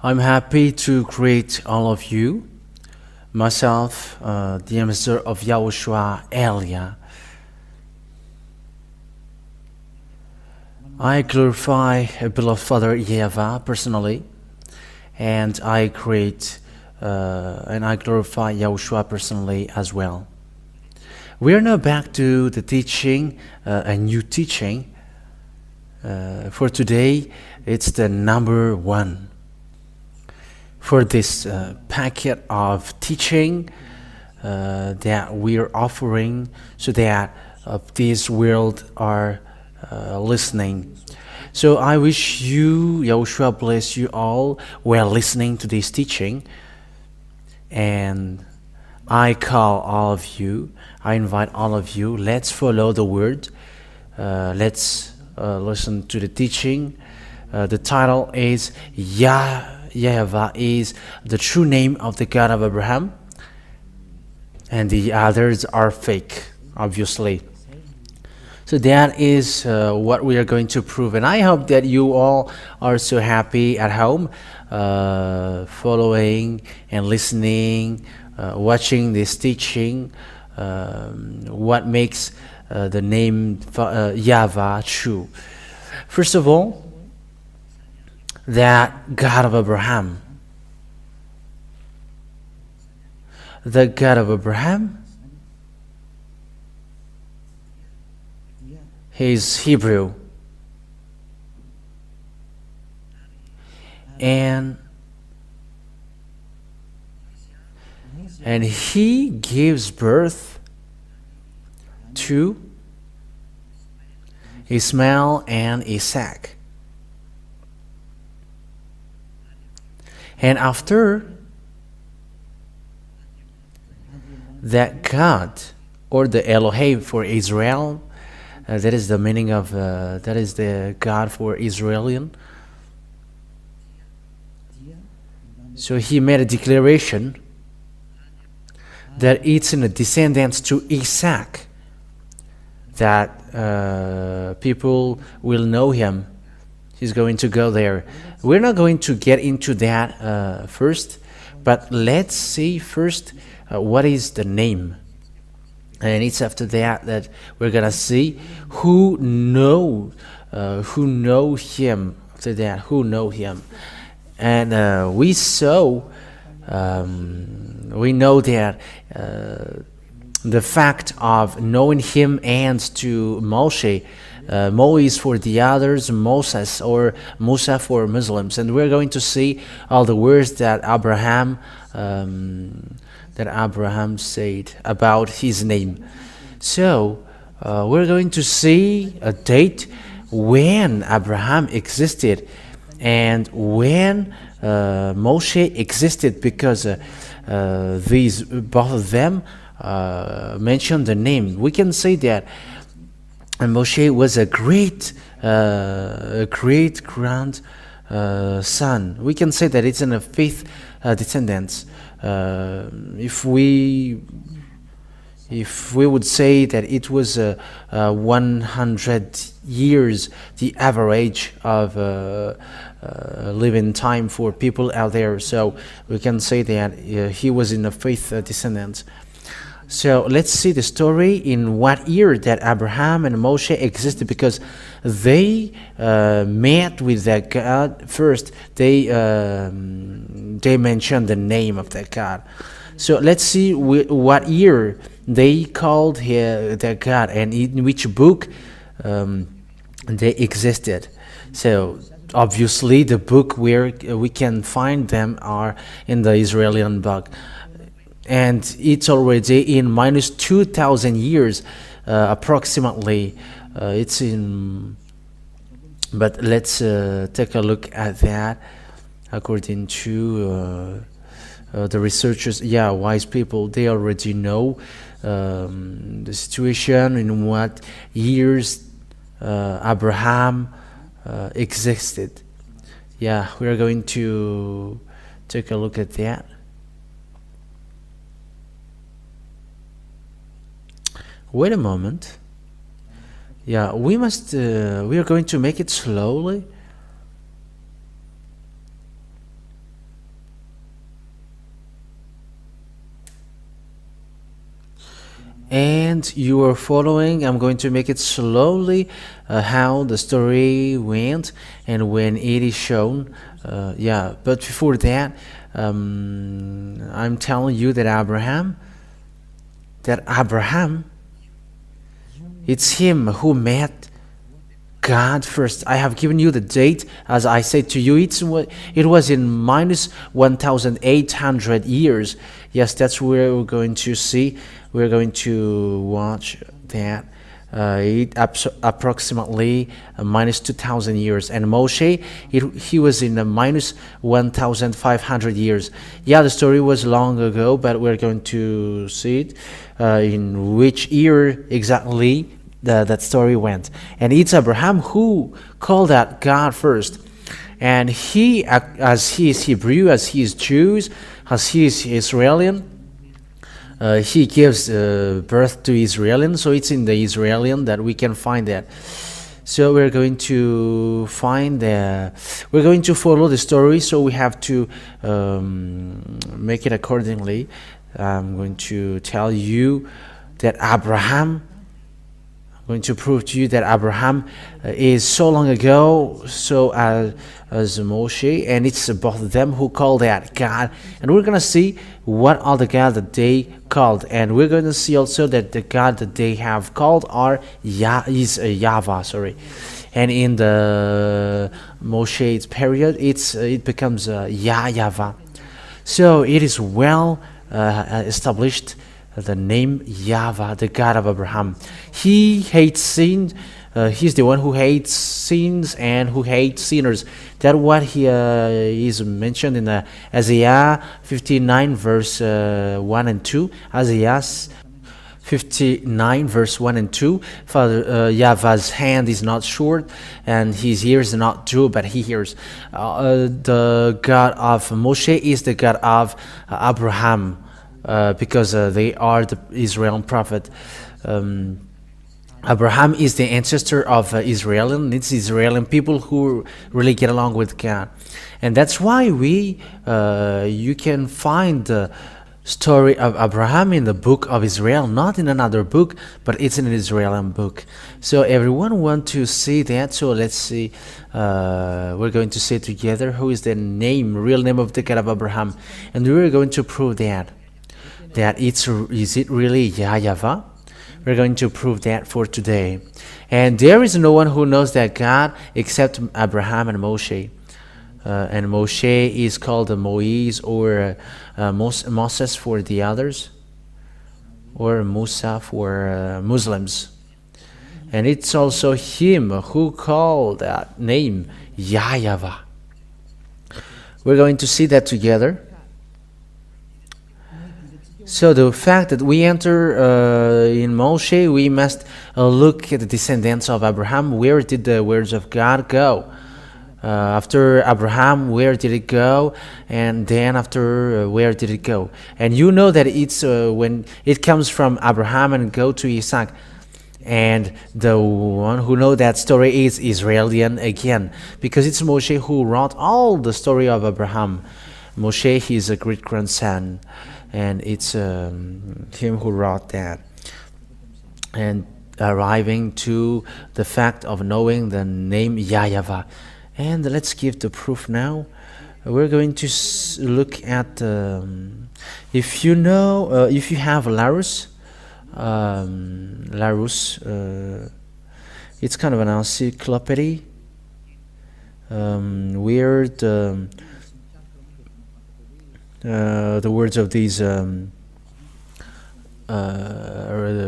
I'm happy to greet all of you. Myself, the ambassador of YAHOSHUAH Elia. I glorify beloved Father YAHVAH personally, and I glorify YAHOSHUAH personally as well. We are now back to the teaching, a new teaching. For today, it's the number 1. For this packet of teaching that we are offering, so that this world are listening. So I wish you, YAHOSHUAH bless you all while listening to this teaching. And I call all of you, I invite all of you, let's follow the word. Let's listen to the teaching. The title is YAH YAHVAH is the true name of the God of Abraham, and the others are fake, obviously. So that is what we are going to prove, and I hope that you all are so happy at home, following and listening, watching this teaching. What makes the name YAHVAH true? First of all, that God of Abraham. The God of Abraham, he is Hebrew. And he gives birth to Ishmael and Isaac. And after that, God, or the Elohim for Israel, that is the meaning of, that is the God for Israelian. So he made a declaration that it's in the descendants to Isaac that people will know him. He's going to go there. We're not going to get into that first, but let's see first what is the name. And it's after that that we're gonna see who know him. After that, who know him, and we know that the fact of knowing him ends to Moshe. Mois for the others, Moses or Musa for Muslims, and we're going to see all the words that Abraham said about his name. So we're going to see a date when Abraham existed and when Moshe existed, because these both of them mention the name. We can say that Moshe was a great grand son. We can say that it's in a fifth descendants. If we would say that it was 100 years, the average of living time for people out there, so we can say that he was in the fifth descendants. So let's see the story in what year that Abraham and Moshe existed, because they met with that God first. They mentioned the name of that God. So let's see what year they called that God and in which book they existed. So obviously the book where we can find them are in the Israeli book. And it's already in minus 2,000 years, approximately. It's in, but let's take a look at that. According to the researchers, wise people, they already know the situation in what years Abraham existed. We are going to take a look at that. Wait a moment. Yeah, we must. We are going to make it slowly. and you are following. I'm going to make it slowly how the story went and when it is shown. Yeah, but before that, I'm telling you that Abraham, it's him who met God first. I have given you the date, as I said to you. It was in minus 1,800 years. Yes, that's where we're going to see. We're going to watch that. Approximately minus 2,000 years, and Moshe, he was in minus 1,500 years. Yeah, the story was long ago, but we're going to see it in which year exactly that story went. And it's Abraham who called out God first, and he, as he is Hebrew, as he is Jews, as he is Israelian, he gives birth to Israelian, so it's in the Israelian that we can find that. So we're going to we're going to follow the story, so we have to make it accordingly. I'm going to tell you that I'm going to prove to you that Abraham is so long ago, so as Moshe, and it's both of them who called that God. And we're going to see what are the God that they called, and we're going to see also that the God that they have called is YAHVAH, sorry. And in the Moshe's period, it becomes YAH YAHVAH. So it is well established, the name YAHVAH, the God of Abraham. He hates sin. He's the one who hates sins and who hates sinners. That's what he is mentioned in Isaiah 59 verse 1 and 2. Isaiah 59 verse 1 and 2. Father YAHVAH's hand is not short and his ears are not dull, but he hears. The God of Moshe is the God of Abraham, because they are the Israel prophet. Abraham is the ancestor of Israel. It's Israeli people who really get along with God, and that's why you can find the story of Abraham in the book of Israel, not in another book, but it's in an Israeli book. So everyone want to see that. So let's see. We're going to say together who is the real name of the God of Abraham, and we're going to prove that is it really YAH YAHVAH. We're going to prove that for today. And there is no one who knows that God except Abraham and Moshe. And Moshe is called Moise or Moses for the others, or Musa for Muslims. And it's also him who called that name YAH YAHVAH. We're going to see that together. So the fact that we enter in Moshe, we must look at the descendants of Abraham. Where did the words of God go? After Abraham, where did it go? And then after, where did it go? And you know that it's when it comes from Abraham and go to Isaac. And the one who know that story is Israelian again, because it's Moshe who wrote all the story of Abraham. Moshe, he is a great grandson, and it's him who wrote that. And arriving to the fact of knowing the name YAH YAHVAH. And let's give the proof now. We're going to look at if you have Larousse. Larousse, it's kind of an encyclopedia where the words of these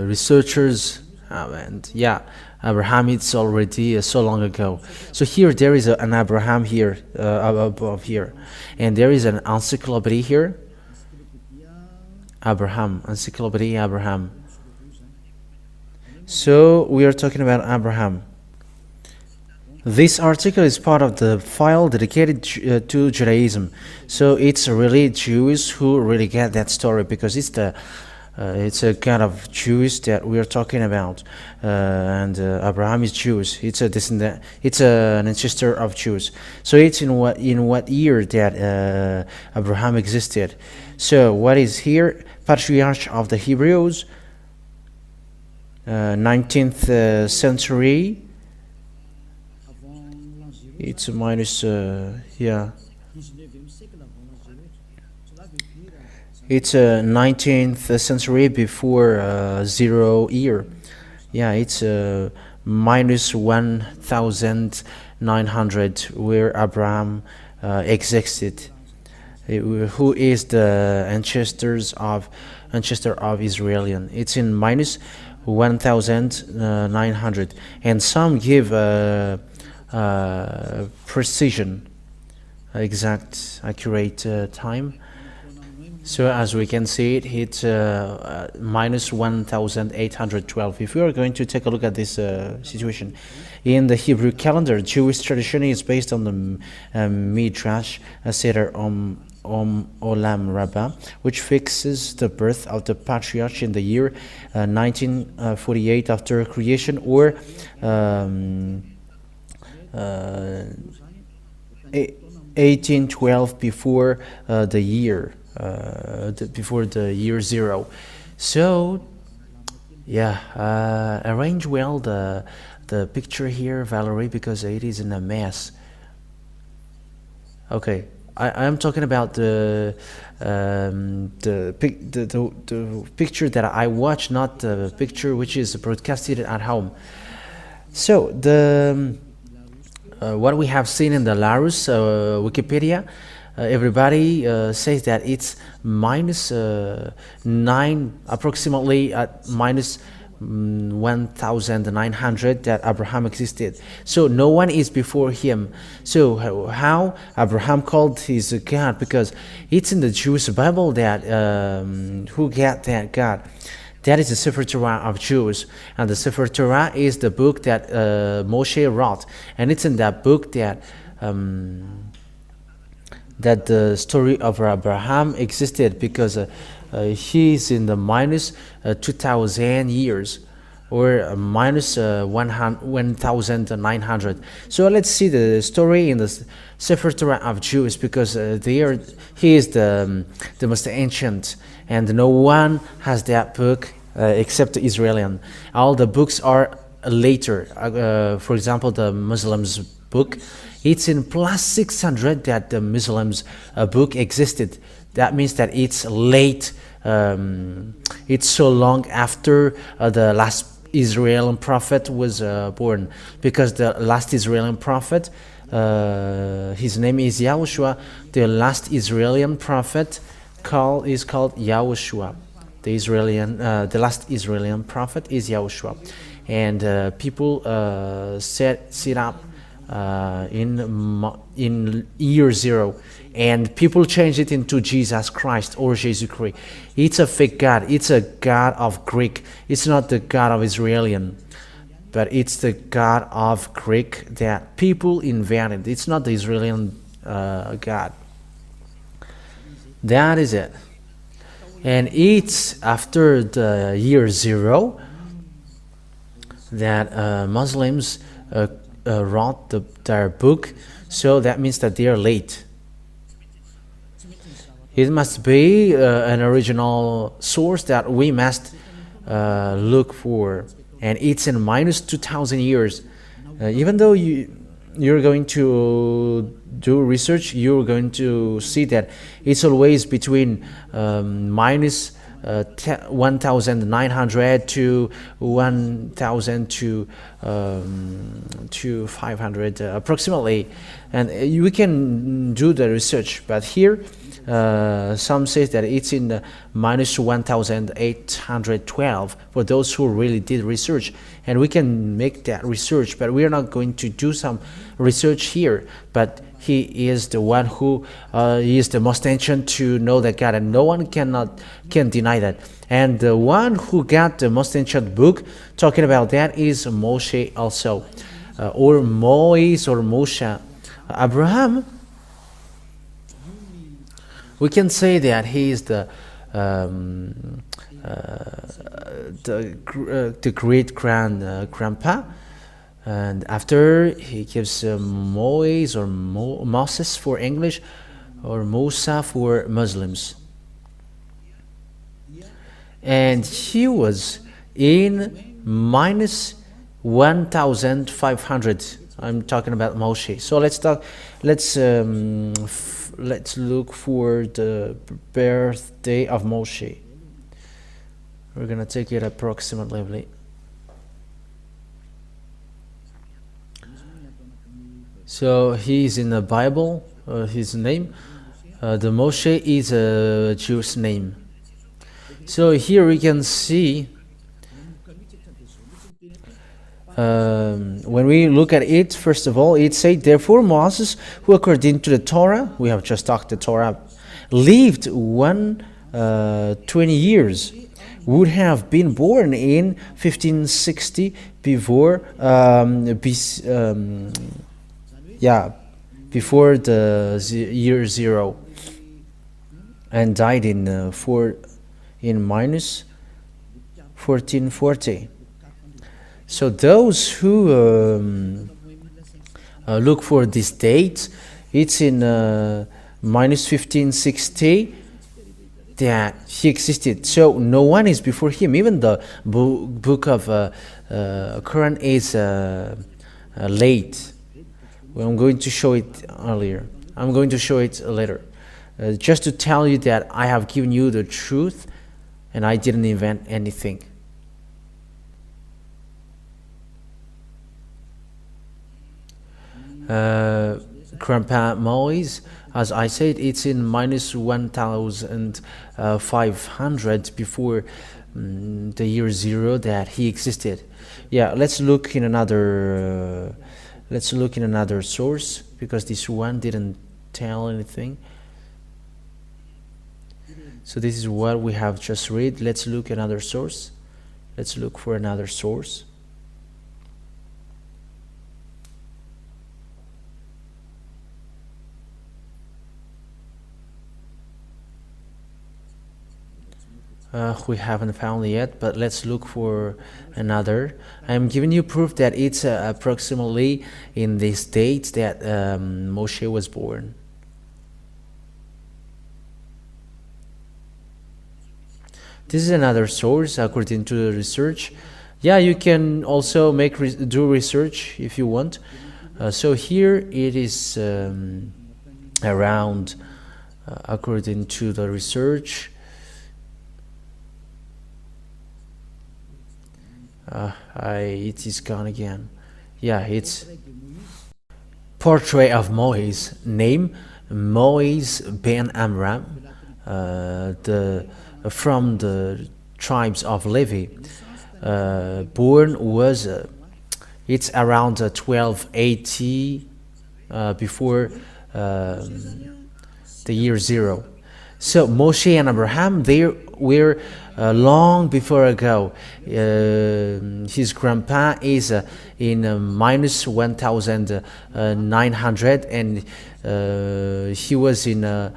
researchers and yeah, Abraham, it's already so long ago. So here there is an Abraham here above here, and there is an encyclopedia here. Abraham, encyclopedia Abraham. So we are talking about Abraham. This article is part of the file dedicated to Judaism. So it's really Jews who really get that story, because it's a kind of Jews that we are talking about, and Abraham is Jews. It's a descendant. It's an ancestor of Jews. So it's in what year that Abraham existed. So what is here? Patriarch of the Hebrews, 19th century. It's minus, yeah. It's 19th century before 0 year. Yeah, it's minus 1900 where Abraham existed. Who is the ancestor of Israelian? It's in minus 1900, and some give precision, exact, accurate time. So as we can see it, it's minus 1812. If we are going to take a look at this situation, in the Hebrew calendar, Jewish tradition is based on the Midrash Seder Olam Rabbah, which fixes the birth of the patriarch in the year 1948 after creation, or 1812 before the year. Before the year 0. So yeah, arrange well the picture here, Valerie, because it is in a mess. Okay, I'm talking about the picture that I watch, not the picture which is broadcasted at home. So the what we have seen in the Larus Wikipedia, everybody says that it's minus 9, approximately at minus 1900 that Abraham existed. So no one is before him. So how Abraham called his God? Because it's in the Jewish Bible that who got that God? That is the Sefer Torah of Jews, and the Sefer Torah is the book that Moshe wrote, and it's in that book that that the story of Abraham existed, because he's in the minus 2000 years, or minus 1900. So let's see the story in the Sefer Torah of Jews, because he is the most ancient, and no one has that book except the Israelian. All the books are later. For example, the Muslims book, it's in plus 600 that the Muslims book existed. That means that it's late. It's so long after the last Israeli prophet was born, because the last Israeli prophet, his name is YAHOSHUAH. The last Israeli prophet is called YAHOSHUAH. The last Israeli prophet is YAHOSHUAH, and people set up in year 0, and people change it into Jesus Christ or Jesus Christ. It's a fake God. It's a God of Greek. It's not the God of Israelian, but it's the God of Greek that people invented. It's not the Israelian God. That is it. And it's after the year 0 that Muslims wrote their book. So that means that they are late. It must be an original source that we must look for, and it's in minus 2000 years. Even though you're going to do research, you're going to see that it's always between minus 1900 to 1000 to 500 approximately, and we can do the research. But here some say that it's in the minus 1812 for those who really did research, and we can make that research, but we are not going to do some research here. But he is the one who is the most ancient to know that God, and no one can deny that. And the one who got the most ancient book talking about that is Moshe also, or Moise or Moshe. Abraham, we can say that he is the great grandpa, and after he gives Moise or Moses for English, or Musa for Muslims. And he was in minus 1,500. I'm talking about Moshe. So let's look for the birthday of Moshe. We're gonna take it approximately. So he's in the Bible. His name, the Moshe is a Jewish name. So here we can see, when we look at it, first of all, it says, therefore Moses, who according to the Torah, we have just talked the Torah, lived 120 years, would have been born in 1560 before before the year 0, and died in minus 1440. So those who look for this date, it's in minus 1560 that he existed. So no one is before him. Even the book of Quran is late. Well, I'm going to show it earlier. I'm going to show it later. Just to tell you that I have given you the truth and I didn't invent anything. Grandpa Moise, as I said, it's in minus 1,500 before the year 0 that he existed. Yeah, let's look in another source, because this one didn't tell anything. So this is what we have just read. Let's look at another source. Let's look for another source. We haven't found it yet, but let's look for another. I'm giving you proof that it's approximately in this date that Moshe was born. This is another source according to the research. Yeah, you can also do research if you want. So here it is around, according to the research, it is gone again. Yeah, it's portrait of Moise, name Moise ben Amram, from the tribes of Levi. Born was it's around 1280 before the year 0. So Moshe and Abraham, they were long before ago. His grandpa is in minus 1,900, and he was in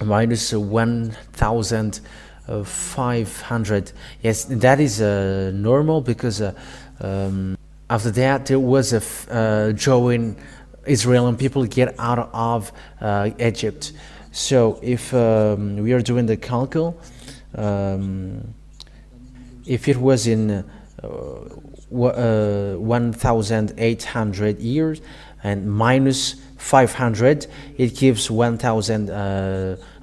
minus 1,500. Yes, that is normal, because after that there was a drawing Israeli people get out of Egypt. So if we are doing the calcul, if it was in 1,800 years and minus 500, it gives 1,000,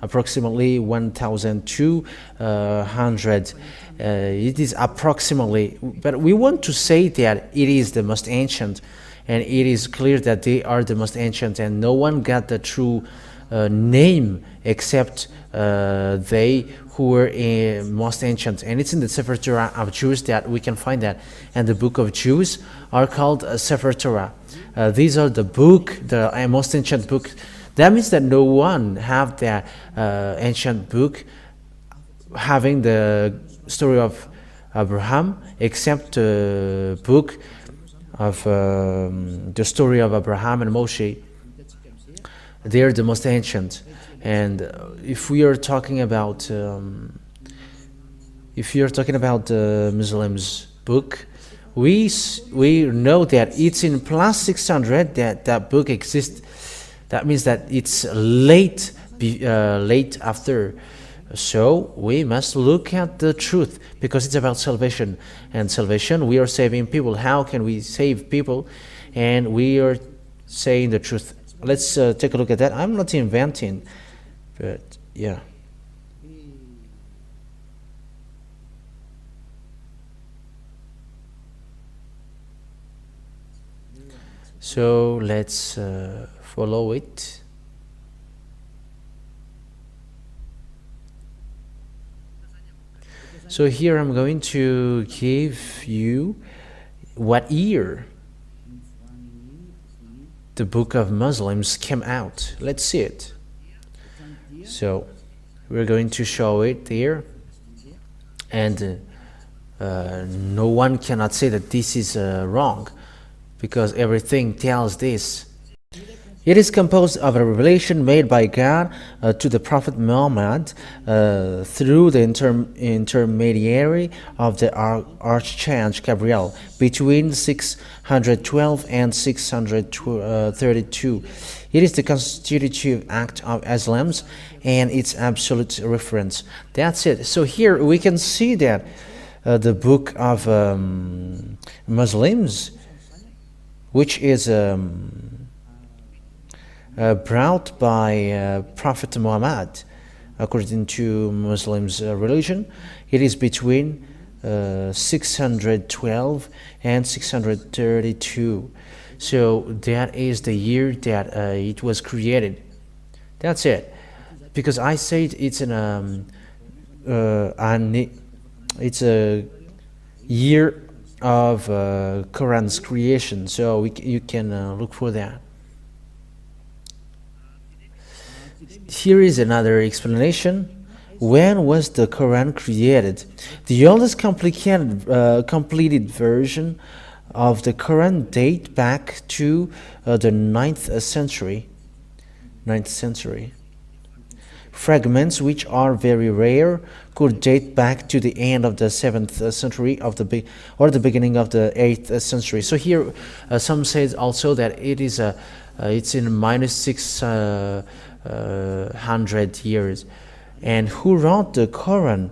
approximately 1,200. It is approximately, but we want to say that it is the most ancient, and it is clear that they are the most ancient, and no one got the true name except they who were most ancient. And it's in the Sefer Torah of Jews that we can find that, and the book of Jews are called Sefer Torah. These are the most ancient book. That means that no one have that ancient book having the story of Abraham except the book of the story of Abraham and Moshe. They are the most ancient. And if we are talking about the Muslims book, we know that it's in plus 600 that book exists. That means that it's late after So we must look at the truth, because it's about salvation. And salvation, we are saving people. How can we save people? And we are saying the truth. Let's take a look at that. I'm not inventing, but yeah. So let's follow it. So here I'm going to give you what year the Book of Muslims came out. Let's see it. So we're going to show it here, and no one cannot say that this is wrong, because everything tells this. It is composed of a revelation made by God to the Prophet Muhammad through the intermediary of the Archangel Gabriel between 612 and 632. It is the constitutive act of Islam and its absolute reference. That's it. So here we can see that the book of Muslims, which is brought by Prophet Muhammad, according to Muslims' religion, it is between 612 and 632. So that is the year that it was created. That's it. Because I said it's it's a year of Quran's creation. So you can look for that. Here is another explanation. When was the Quran created? The oldest completed version of the Quran date back to the 9th century. Fragments, which are very rare, could date back to the end of the 7th century or the beginning of the 8th century. So here, some say also that it is it's in minus 600 years. And who wrote the Quran?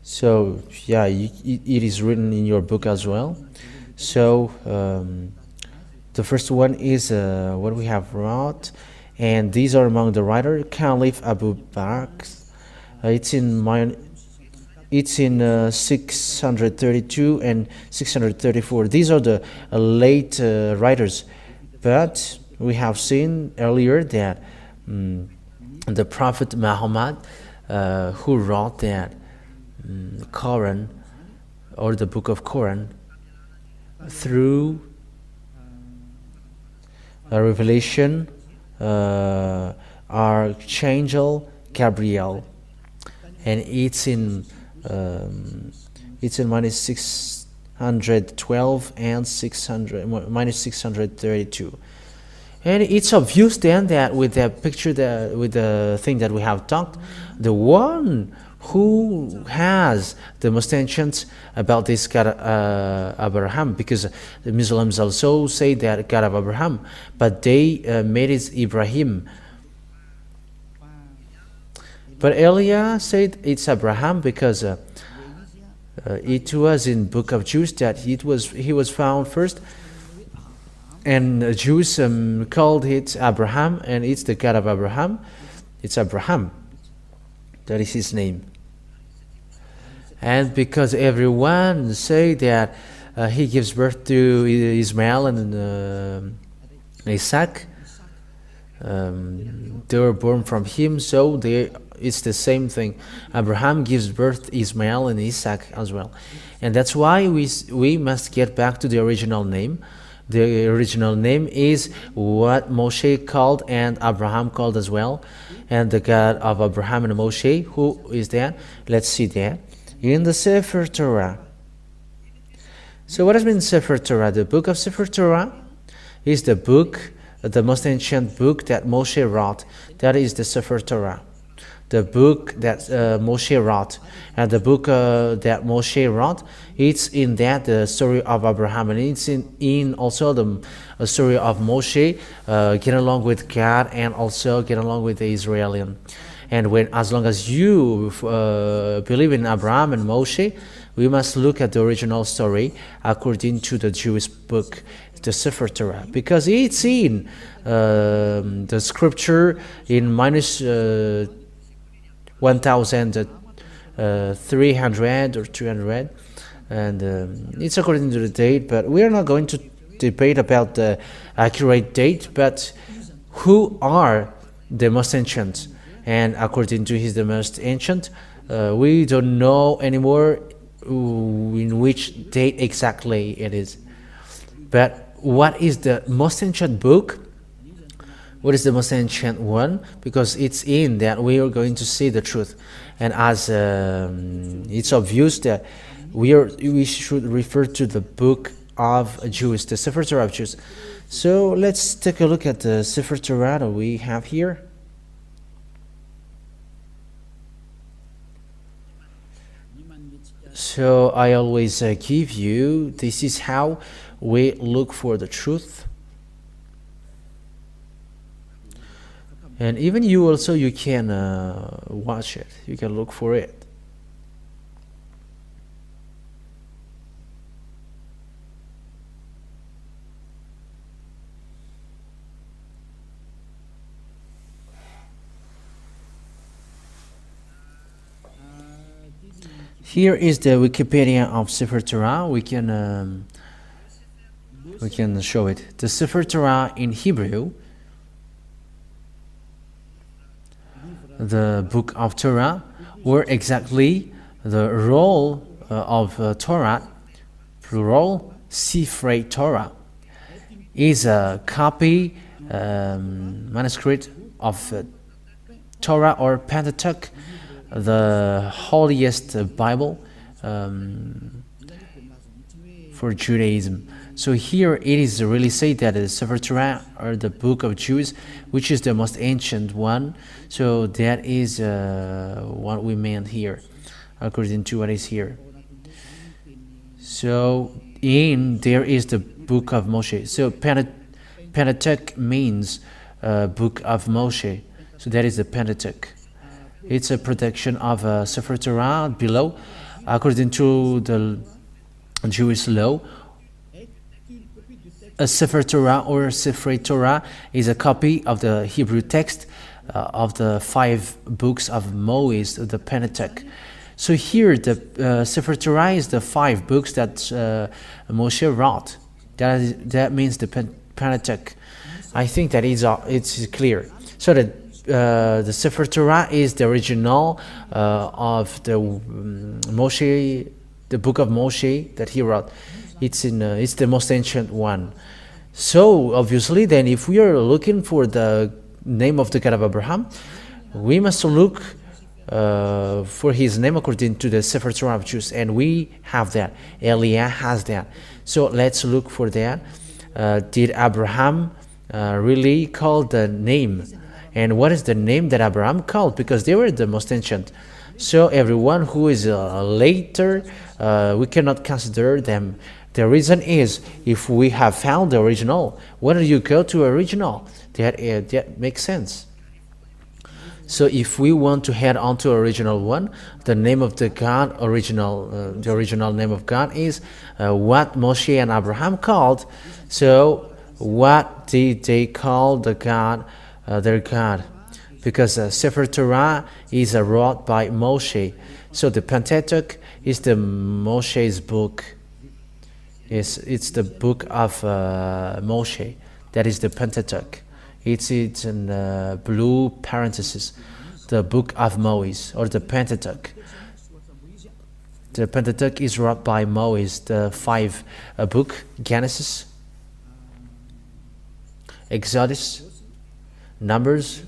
So yeah, it is written in your book as well. So the first one is what we have wrote, and these are among the writer Caliph Abu Bakr. It's in 632 and 634. These are the late writers, but we have seen earlier that the Prophet Muhammad, who wrote that Quran, or the book of Quran, through a revelation, Archangel Gabriel, and it's in minus 612 and minus 632. And it's obvious then that with the picture, with the thing that we have talked, the one who has the most ancient about this God Abraham, because the Muslims also say that God of Abraham, but they made it Ibrahim. But Elia said it's Abraham because it was in Book of Jude that he was found first. And the Jews called it Abraham, and it's the God of Abraham. It's Abraham. That is his name. And because everyone say that he gives birth to Ismail and Isaac, they were born from him, so it's the same thing. Abraham gives birth to Ismail and Isaac as well. And that's why we must get back to the original name. The original name is what Moshe called and Abraham called as well. And the God of Abraham and Moshe, who is that? Let's see that in the Sefer Torah. So what has been Sefer Torah? The book of Sefer Torah is the book, the most ancient book that Moshe wrote. That is the Sefer Torah, the book that Moshe wrote. And the book that Moshe wrote, it's in that the story of Abraham, and it's in also the story of Moshe, get along with God and also get along with the Israelian. And as long as you believe in Abraham and Moshe, we must look at the original story according to the Jewish book, the Sefer Torah, because it's in the scripture in minus 1,300 or 200, and it's according to the date, but we are not going to debate about the accurate date, but who are the most ancient, and according to the most ancient, we don't know anymore in which date exactly it is. But what is the most ancient book? What is the most ancient one? Because it's in that we are going to see the truth, and as it's obvious that we should refer to the book of Jews, the Sefer Torah of Jews. So let's take a look at the Sefer Torah that we have here. So I always give you, this is how we look for the truth. And even you also, you can watch it, you can look for it. Here is the Wikipedia of Sefer Torah. We can show it. The Sefer Torah in Hebrew, the book of Torah, or exactly the roll of Torah, plural, Sifrei Torah, is a copy, manuscript of Torah or Pentateuch, the holiest Bible for Judaism. So here it is really said that the Sefer Torah, or the book of Jews, which is the most ancient one. So that is what we meant here, according to what is here. So there is the book of Moshe. So Pentateuch means book of Moshe. So that is the Pentateuch. It's a production of Sefer Torah below, according to the Jewish law. A Sefer Torah or Sifrei Torah is a copy of the Hebrew text of the 5 books of Moses, the Pentateuch. So here the Sefer Torah is the 5 books that Moshe wrote. That means the Pentateuch. I think that it's clear. So the Sefer Torah is the original of the Moshe, the book of Moshe that he wrote. It's the most ancient one. So obviously, then, if we are looking for the name of the God of Abraham, we must look for his name according to the Sefer Torah of Jews, and we have that. YAH has that. So let's look for that. Did Abraham really call the name? And what is the name that Abraham called? Because they were the most ancient. So everyone who is later, we cannot consider them. The reason is, if we have found the original, why don't you go to original? That makes sense. So if we want to head on to original one, the name of the God, the original name of God is what Moshe and Abraham called. So what did they call the God, their God? Because Sefer Torah is wrote by Moshe. So the Pentateuch is the Moshe's book. It's the book of Moshe. That is the Pentateuch. It's in blue parentheses, the book of Moses, or the Pentateuch. The Pentateuch is wrote by Moses, the 5 book: Genesis, Exodus, Numbers,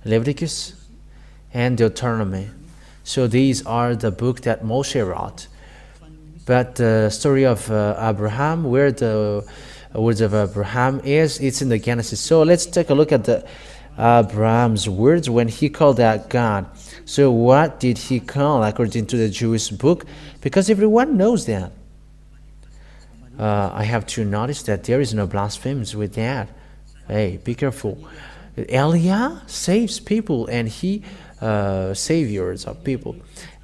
Leviticus, and Deuteronomy. So these are the book that Moshe wrote. But the story of Abraham, where the words of Abraham is, it's in the Genesis. So let's take a look at the Abraham's words when he called that God. So what did he call according to the Jewish book? Because everyone knows that. I have to notice that there is no blasphemies with that. Hey, be careful. YAH saves people, and he saviors of people.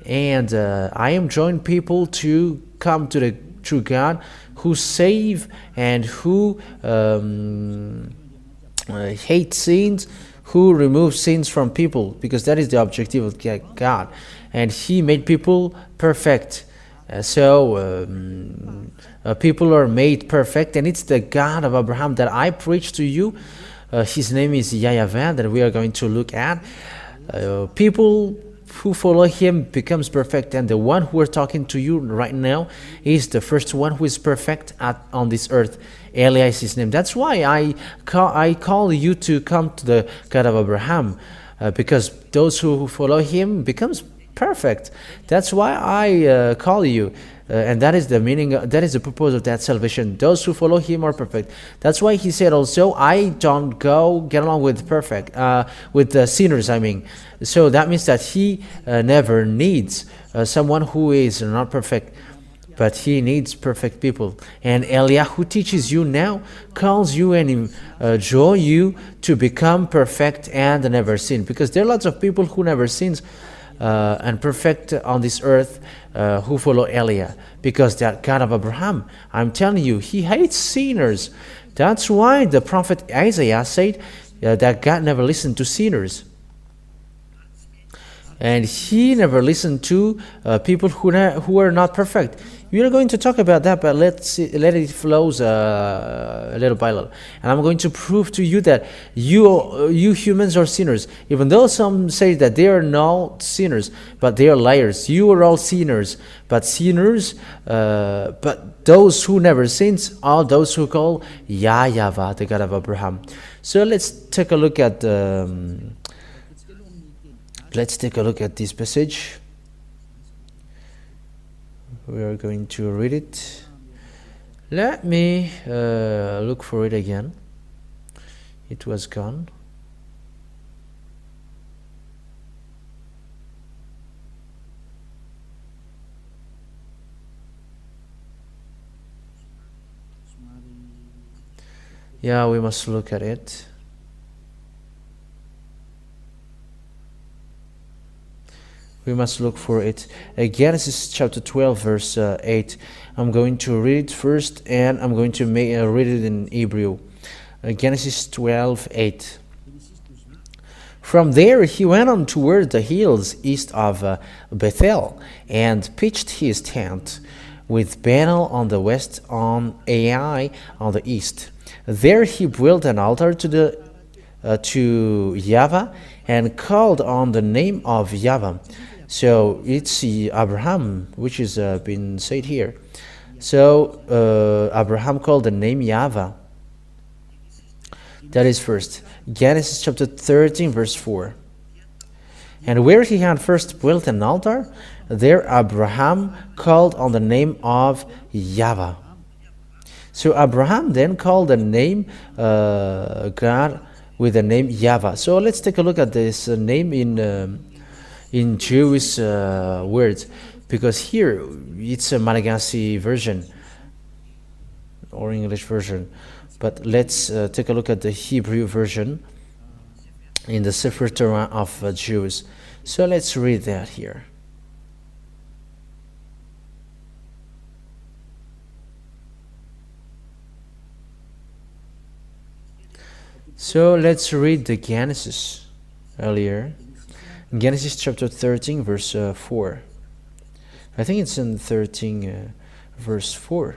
And I am drawing people to come to the true God, who save and who hate sins, who removes sins from people, because that is the objective of God. And He made people perfect. People are made perfect, and it's the God of Abraham that I preach to you. His name is YAH YAHVAH, that we are going to look at. People who follow Him becomes perfect, and the one who are talking to you right now is the first one who is perfect on this earth. Eliah is his name. That's why I call you to come to the God of Abraham, because those who follow Him becomes perfect. That's why I call you. And that is the meaning, that is the purpose of that salvation. Those who follow Him are perfect. That's why He said also, I don't go get along with the sinners, I mean. So that means that He never needs someone who is not perfect, but He needs perfect people. And Eliah, who teaches you now, calls you and draw you to become perfect and never sin. Because there are lots of people who never sins and perfect on this earth, who follow Eliah, because that God of Abraham, I'm telling you, He hates sinners. That's why the prophet Isaiah said that God never listened to sinners, and He never listened to people who are not perfect. We are going to talk about that, but let it flows little by little. And I'm going to prove to you that you humans are sinners. Even though some say that they are not sinners, but they are liars. You are all sinners, but but those who never sins are those who call YAH YAHVAH, the God of Abraham. So let's take a look at this passage. We are going to read it. Let me look for it again. It was gone. Yeah, we must look at it. We must look for it. Genesis chapter 12, verse 8. I'm going to read it first, and I'm going to read it in Hebrew. Genesis 12, 8. From there he went on toward the hills east of Bethel, and pitched his tent, with Bethel on the west, on Ai on the east. There he built an altar to Yahweh, and called on the name of Yahweh. So it's Abraham, which is been said here. So Abraham called the name Yahweh. That is first. Genesis chapter 13, verse 4. And where he had first built an altar, there Abraham called on the name of Yahweh. So Abraham then called the name God with the name Yahweh. So let's take a look at this name in Jewish words, because here it's a Malagasy version or English version, but let's take a look at the Hebrew version in the Sefer Torah of Jews. So let's read that here. So let's read the Genesis earlier. Genesis chapter 13, verse 4. I think it's in 13, verse 4.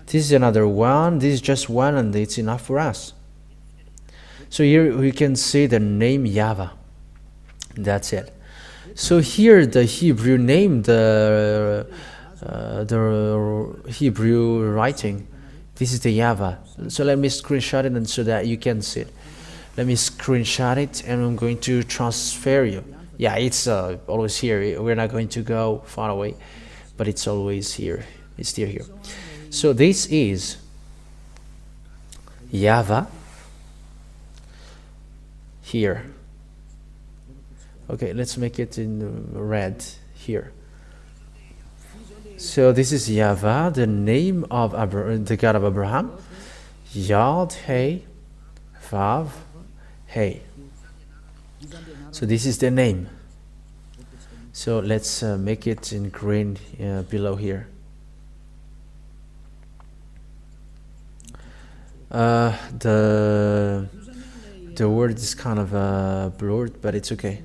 This is another one. This is just one, and it's enough for us. So here we can see the name Yahweh. That's it. So here the Hebrew name, the Hebrew writing, this is the Yahweh. So let me screenshot it, and so that you can see it. Let me screenshot it, and I'm going to transfer you. Yeah, it's always here. We're not going to go far away, but it's always here. It's still here. So this is Yahweh here. Okay, let's make it in red here. So this is Yahweh, the name of the God of Abraham. Yod, Hey, Vav, Hey. So this is the name. So let's make it in green below here. The word is kind of blurred, but it's okay.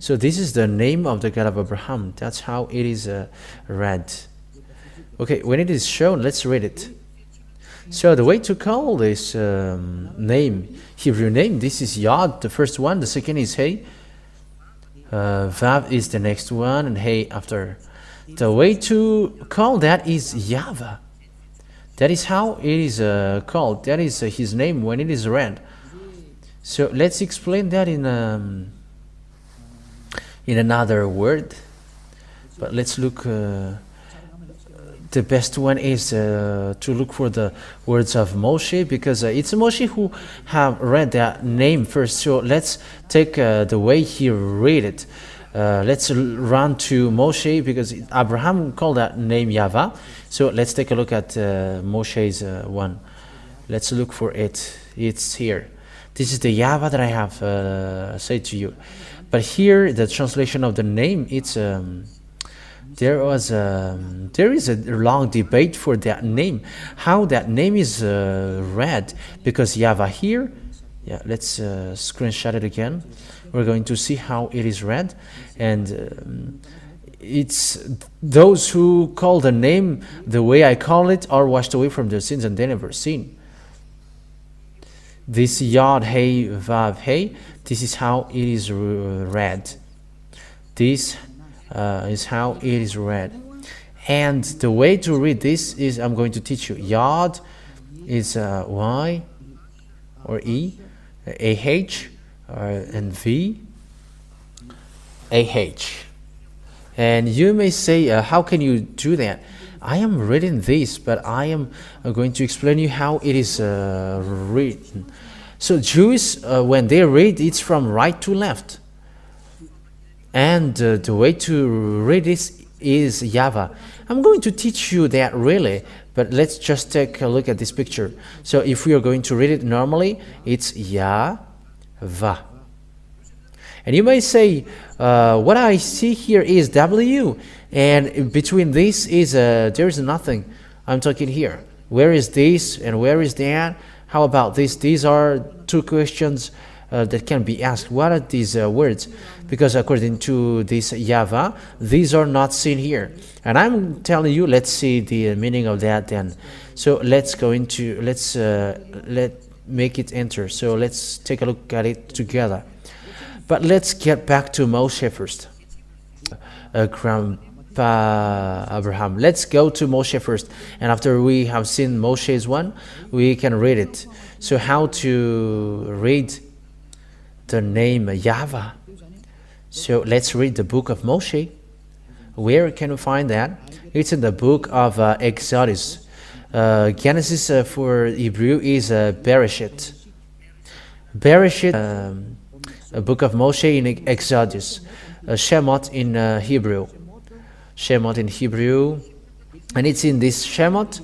So this is the name of the God of Abraham. That's how it is read. Okay, when it is shown, let's read it. So the way to call this name, Hebrew name, this is Yod, the first one. The second is Hey. Vav is the next one, and Hey after. The way to call that is YAHVAH. That is how it is called. That is his name when it is read. So let's explain that in another word. But let's look. The best one is to look for the words of Moshe, because it's Moshe who have read that name first. So let's take the way he read it. Let's run to Moshe, because Abraham called that name YAHVAH. So let's take a look at Moshe's one. Let's look for it. It's here. This is the YAHVAH that I have said to you. But here, the translation of the name, it's there is a long debate for that name, how that name is read, because YAHVAH here, yeah, let's screenshot it again. We're going to see how it is read, and it's those who call the name the way I call it are washed away from their sins and they never sin. This Yod Hey Vav Hey, this is how it is read. This is how it is read. And the way to read this is, I'm going to teach you. Yod is Y or E, AH, and V, AH. And you may say, how can you do that? I am reading this, but I am going to explain you how it is written. So Jews, when they read, it's from right to left. And the way to read this is YAHVAH. I'm going to teach you that really, but let's just take a look at this picture. So if we are going to read it normally, it's YAHVAH. And you may say, what I see here is W, and between this is there is nothing. I'm talking here. Where is this and where is that? How about this? These are two questions that can be asked. What are these words? Because according to this YAHVAH, these are not seen here. And I'm telling you, let's see the meaning of that then. So let's go into, let's make it enter. So let's take a look at it together. But let's get back to Moshe first. Grandpa Abraham. Let's go to Moshe first. And after we have seen Moshe's one, we can read it. So how to read the name YAHVAH? So let's read the book of Moshe. Where can we find that? It's in the book of Exodus. Genesis for Hebrew is Bereshit. Bereshit, a book of Moshe in Exodus. Shemot in Hebrew. Shemot in Hebrew. And it's in this Shemot,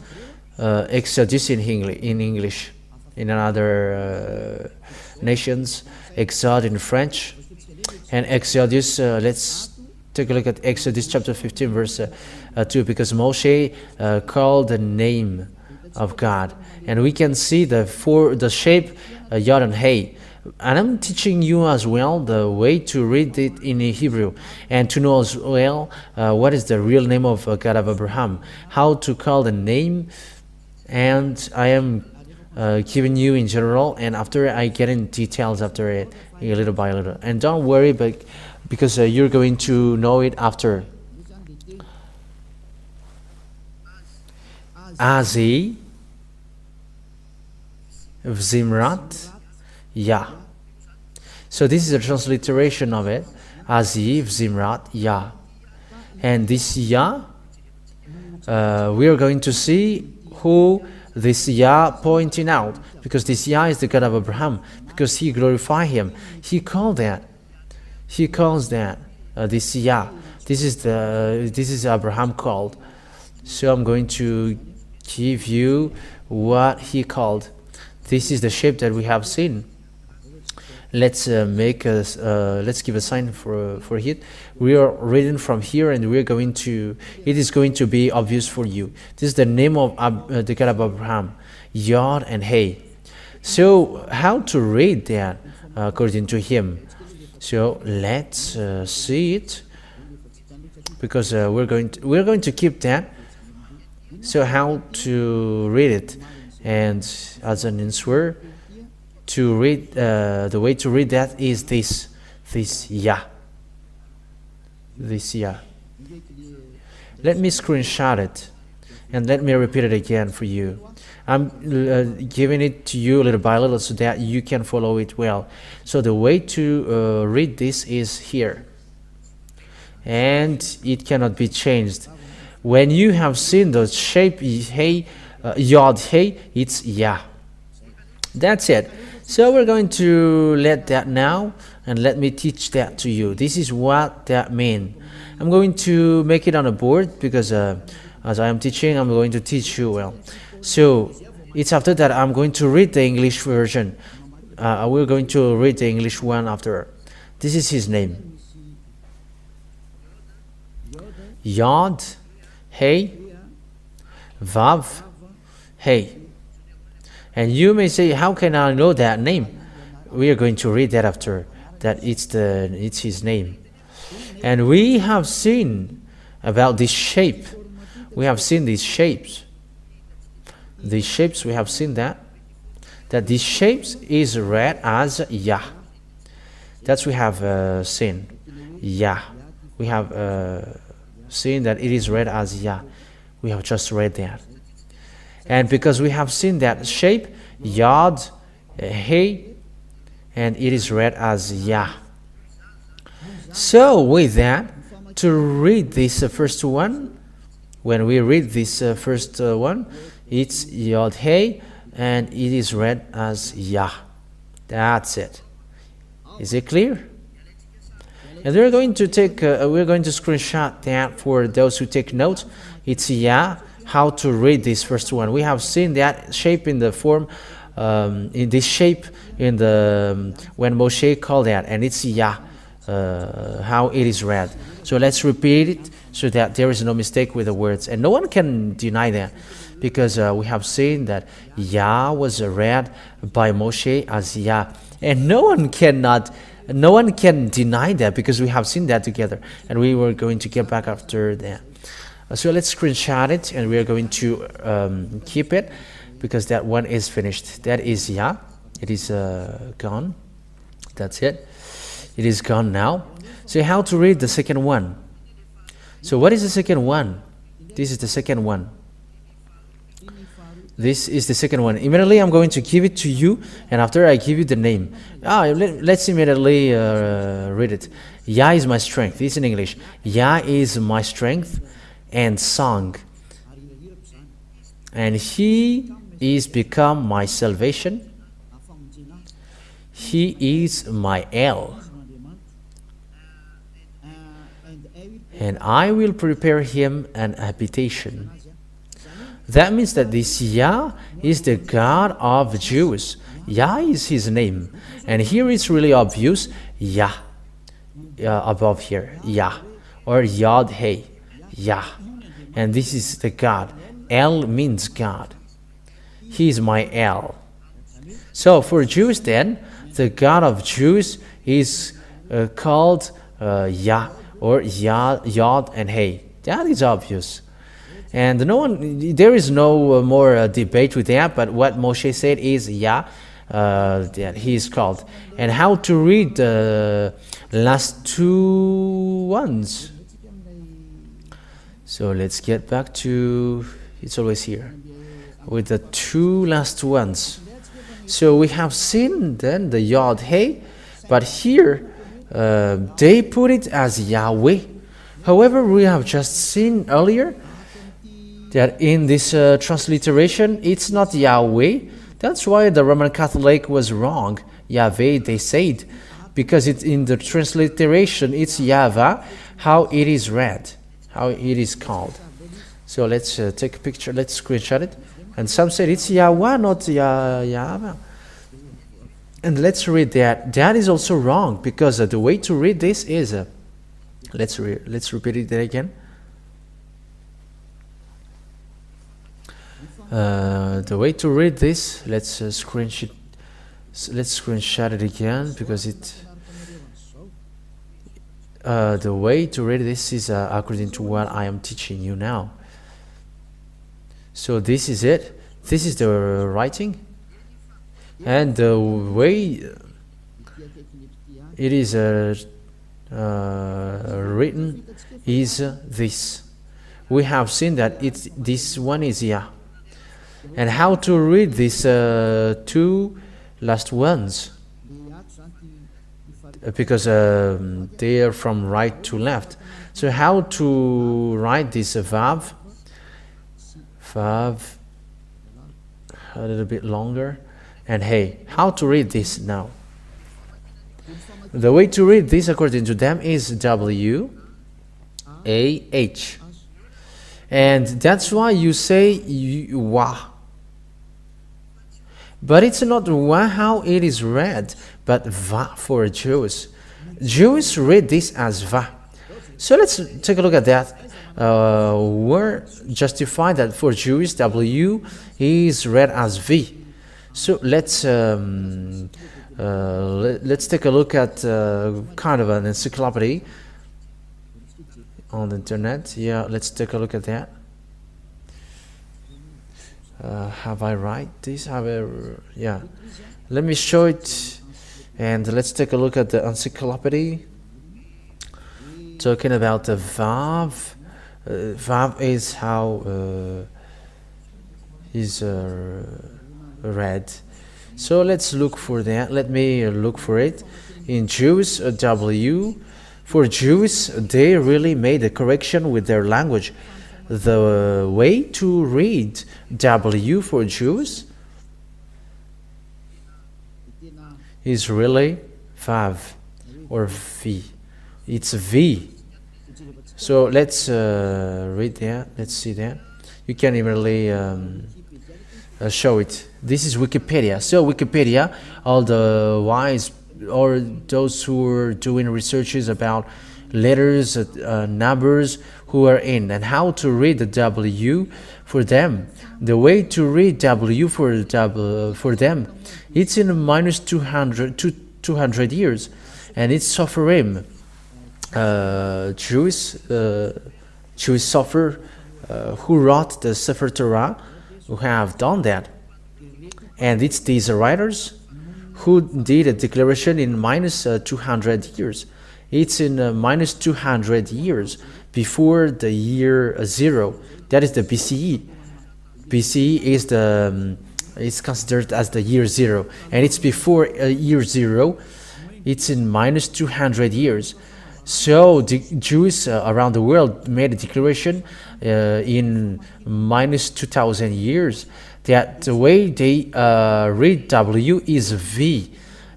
Exodus in English. In other nations, Exode in French. And Exodus, let's take a look at Exodus chapter 15 verse 2, because Moshe called the name of God. And we can see the shape Yod and Hey. And I'm teaching you as well the way to read it in Hebrew, and to know as well what is the real name of God of Abraham, how to call the name. And I am giving you in general, and after I get in details after it, little by little. And don't worry, but because you're going to know it after. Azi, Vzimrat, Yah. So this is a transliteration of it. Azi, Vzimrat, Yah. And this Yah, we are going to see who this Yah pointing out, because this Yah is the God of Abraham, because he glorified him. He called that. He calls that this Yah. This is Abraham called. So I'm going to give you what he called. This is the shape that we have seen. let's let's give a sign for it. We are reading from here, and we're going to, it is going to be obvious for you. This is the name of the God of Abraham, Yod and Hey. So how to read that according to him? So let's see it, because we're going to keep that. So how to read it, and as an answer to read, the way to read that is this Yah. This Yah. Let me screenshot it, and let me repeat it again for you. I'm giving it to you little by little so that you can follow it well. So the way to read this is here, and it cannot be changed. When you have seen the shape Hey, Yod Hey, it's Yah. That's it. So we're going to let that now, and let me teach that to you. This is what that means. I'm going to make it on a board, because as I am teaching, I'm going to teach you well. So it's after that I'm going to read the English version. We're going to read the English one after. This is his name. Yod Hey Vav Hey. And you may say, how can I know that name? We are going to read that after. That it's his name. And we have seen about this shape. We have seen these shapes. These shapes, we have seen that these shapes is read as Yah. That's we have seen. Yah. We have seen that it is read as Yah. We have just read that. And because we have seen that shape, Yod, Hey, and it is read as Yah. So with that, to read this first one, when we read this first one, it's Yod Hey, and it is read as Yah. That's it. Is it clear? And we're going to take, we're going to screenshot that for those who take notes. It's Yah. How to read this first one? We have seen that shape in the form, in this shape in the when Moshe called that, and it's Yah. How it is read. So let's repeat it so that there is no mistake with the words, and no one can deny that, because we have seen that Yah was read by Moshe as Yah, and no one can deny that, because we have seen that together, and we were going to get back after that. So let's screenshot it, and we are going to keep it, because that one is finished. That is Yah. It is gone. That's it. It is gone now. So how to read the second one? So what is the second one? This is the second one. This is the second one. Immediately I'm going to give it to you, and after I give you the name. Let's immediately read it. Yah is my strength. This is in English. Yah is my strength and song, and He is become my salvation. He is my El, and I will prepare him an habitation. That means that this Yah is the God of Jews. Yah is his name, and here it's really obvious. Yah, above here, Yah, or Yod Hey, Yah, and this is the God. El means God. He is my El. So for Jews then, the God of Jews is called Yah, or Yod and Hey. That is obvious. And there is no more debate with that, but what Moshe said is Yah, that he is called. And how to read the last two ones. So let's get back to, it's always here, with the two last ones. So we have seen then the Yod Hey, but here they put it as Yahweh. However, we have just seen earlier that in this transliteration, it's not Yahweh. That's why the Roman Catholic was wrong. Yahweh, they said, because it's in the transliteration, it's YAHVAH, how it is read, how it is called. So let's take a picture, let's screenshot it. And some said it's YAHVAH, not YAHVAH. And let's read that. That is also wrong, because the way to read this is let's repeat it again. The way to read this, let's screenshot it again, because the way to read this is according to what I am teaching you now. So this is it. This is the writing, and the way it is written is this. We have seen that this one is YAH. And how to read these two last ones? Because they are from right to left. So how to write this vav? Vav, a little bit longer. And hey, how to read this now? The way to read this according to them is WAH. And that's why you say YAH. But it's not YAH how it is read, but VAH for Jews. Jews read this as VAH. So let's take a look at that. We're justified that for Jews, W is read as V. So let's take a look at kind of an encyclopedia on the internet. Yeah, let's take a look at that. Have I write this? Yeah. Let me show it, and let's take a look at the encyclopedia. Talking about the vav. Vav is how is read. So let's look for that. Let me look for it. In Jews, W. For Jews, they really made a correction with their language. The way to read W for Jews is really Vav or V. It's V. So let's read that. Let's see that. You can really show it. This is Wikipedia. So Wikipedia, all the wise or those who are doing researches about letters, numbers, who are in, and how to read the W for them. The way to read W for them, it's in minus 200 years, and it's Sopherim. Jewish Sopher who wrote the Sefer Torah, who have done that, and it's these writers who did a declaration in minus 200 years. It's in minus 200 years before the year 0. That is the BCE. BCE is it's considered as the year 0, and it's before year 0. It's in minus 200 years. So the Jews around the world made a declaration in minus 2,000 years that the way they read W is V.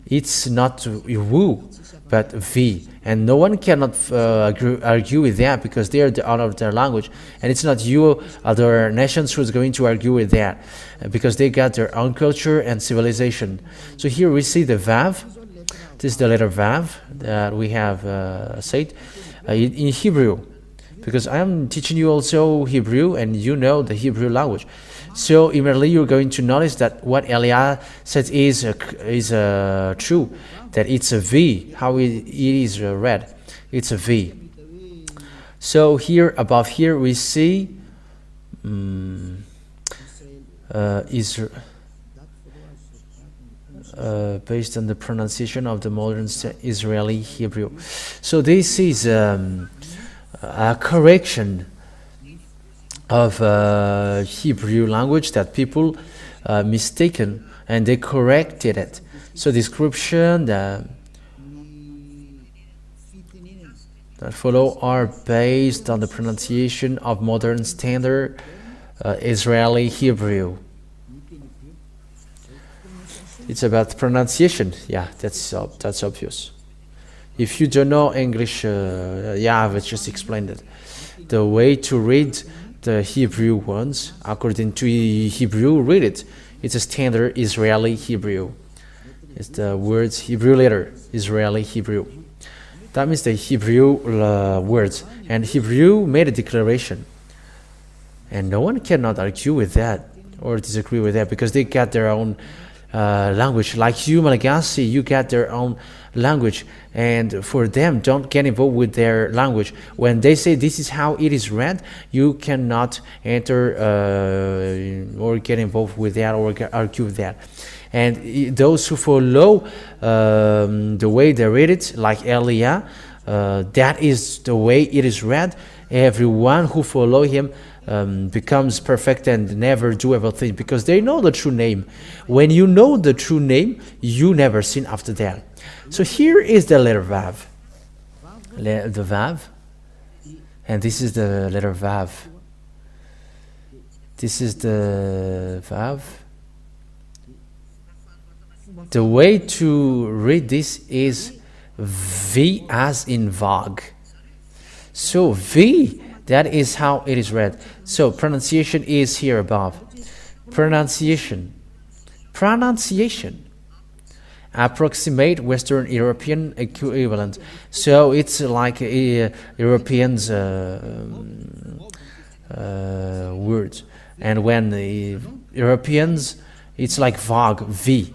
It's not Wu, but V. And no one cannot argue with that, because they are the honor of their language. And it's not you, other nations, who's going to argue with that, because they got their own culture and civilization. So here we see the Vav. This is the letter Vav that we have said in Hebrew, because I am teaching you also Hebrew, and you know the Hebrew language. So immediately you're going to notice that what Eliah said is true, that it's a V, how it is read. It's a V. So here, above here, we see based on the pronunciation of the modern Israeli Hebrew. So this is a correction of Hebrew language that people mistaken, and they corrected it. So description that follow are based on the pronunciation of modern standard Israeli Hebrew. It's about pronunciation. Yeah, that's obvious. If you don't know English, yeah, I've just explained it. The way to read the Hebrew ones, according to Hebrew, read it. It's a standard Israeli Hebrew. It's the words Hebrew letter, Israeli Hebrew. That means the Hebrew words. And Hebrew made a declaration. And no one cannot argue with that or disagree with that because they got their own language. Like you, Malagasy, you got their own language. And for them, don't get involved with their language. When they say this is how it is read, you cannot enter or get involved with that or argue with that. And those who follow the way they read it, like Elia, that is the way it is read. Everyone who follow him becomes perfect and never do everything because they know the true name. When you know the true name, you never sin after that. So here is the letter Vav. The Vav. And this is the letter Vav. This is the Vav. The way to read this is V as in Vag. So V, that is how it is read. So pronunciation is here above. Pronunciation. Approximate Western European equivalent. So it's like Europeans words. And when the Europeans, it's like Vag, V.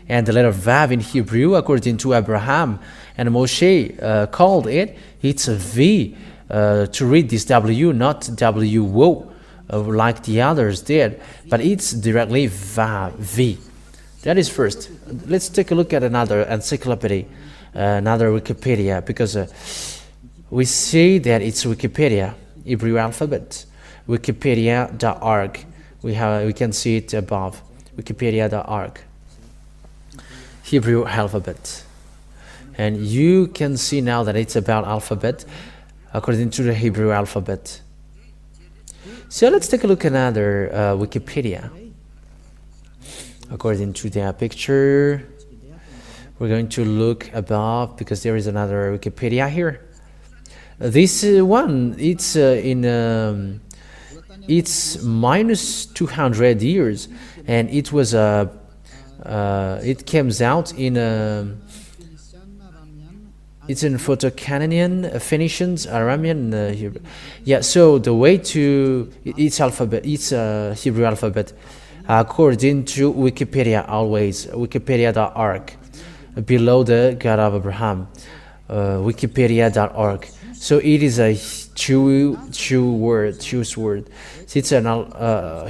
And the letter Vav in Hebrew, according to Abraham and Moshe called it, it's a V to read this W, not W-O, like the others did, but it's directly Vav, V. That is first. Let's take a look at another encyclopedia, another Wikipedia, because we see that it's Wikipedia, Hebrew alphabet, wikipedia.org. We can see it above, wikipedia.org. Hebrew alphabet. And you can see now that it's about alphabet according to the Hebrew alphabet. So let's take a look at another Wikipedia. According to the picture, we're going to look above because there is another Wikipedia here. This one, it's it's minus 200 years, and it was it comes out in it's in Photo-Canadian, Phoenicians, Aramean, Hebrew. Yeah, so the way to it's alphabet, it's Hebrew alphabet, according to Wikipedia, always wikipedia.org, below the God of Abraham, wikipedia.org. So it is a Jewish word. It's an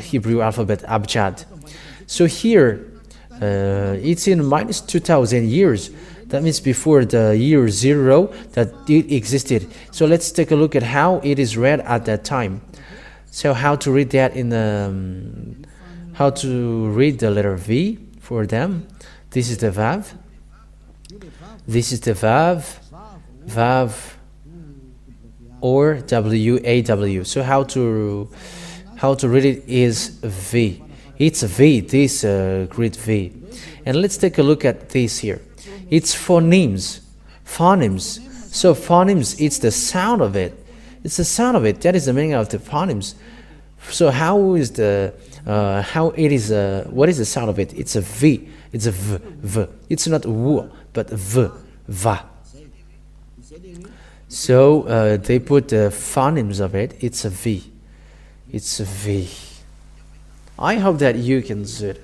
Hebrew alphabet, Abjad. So here, it's in minus 2,000 years. That means before the year 0 that it existed. So let's take a look at how it is read at that time. So how to read that in the how to read the letter V for them. This is the Vav. This is the Vav, Vav, or W-A-W. So how to read it is V. It's a V, this great V. And let's take a look at this here. It's phonemes. Phonemes. So phonemes, it's the sound of it. It's the sound of it. That is the meaning of the phonemes. So how is the how it is what is the sound of it? It's a V. It's a V. It's not W, but V. Va. So they put the phonemes of it. It's a V. It's a V. I hope that you can see it.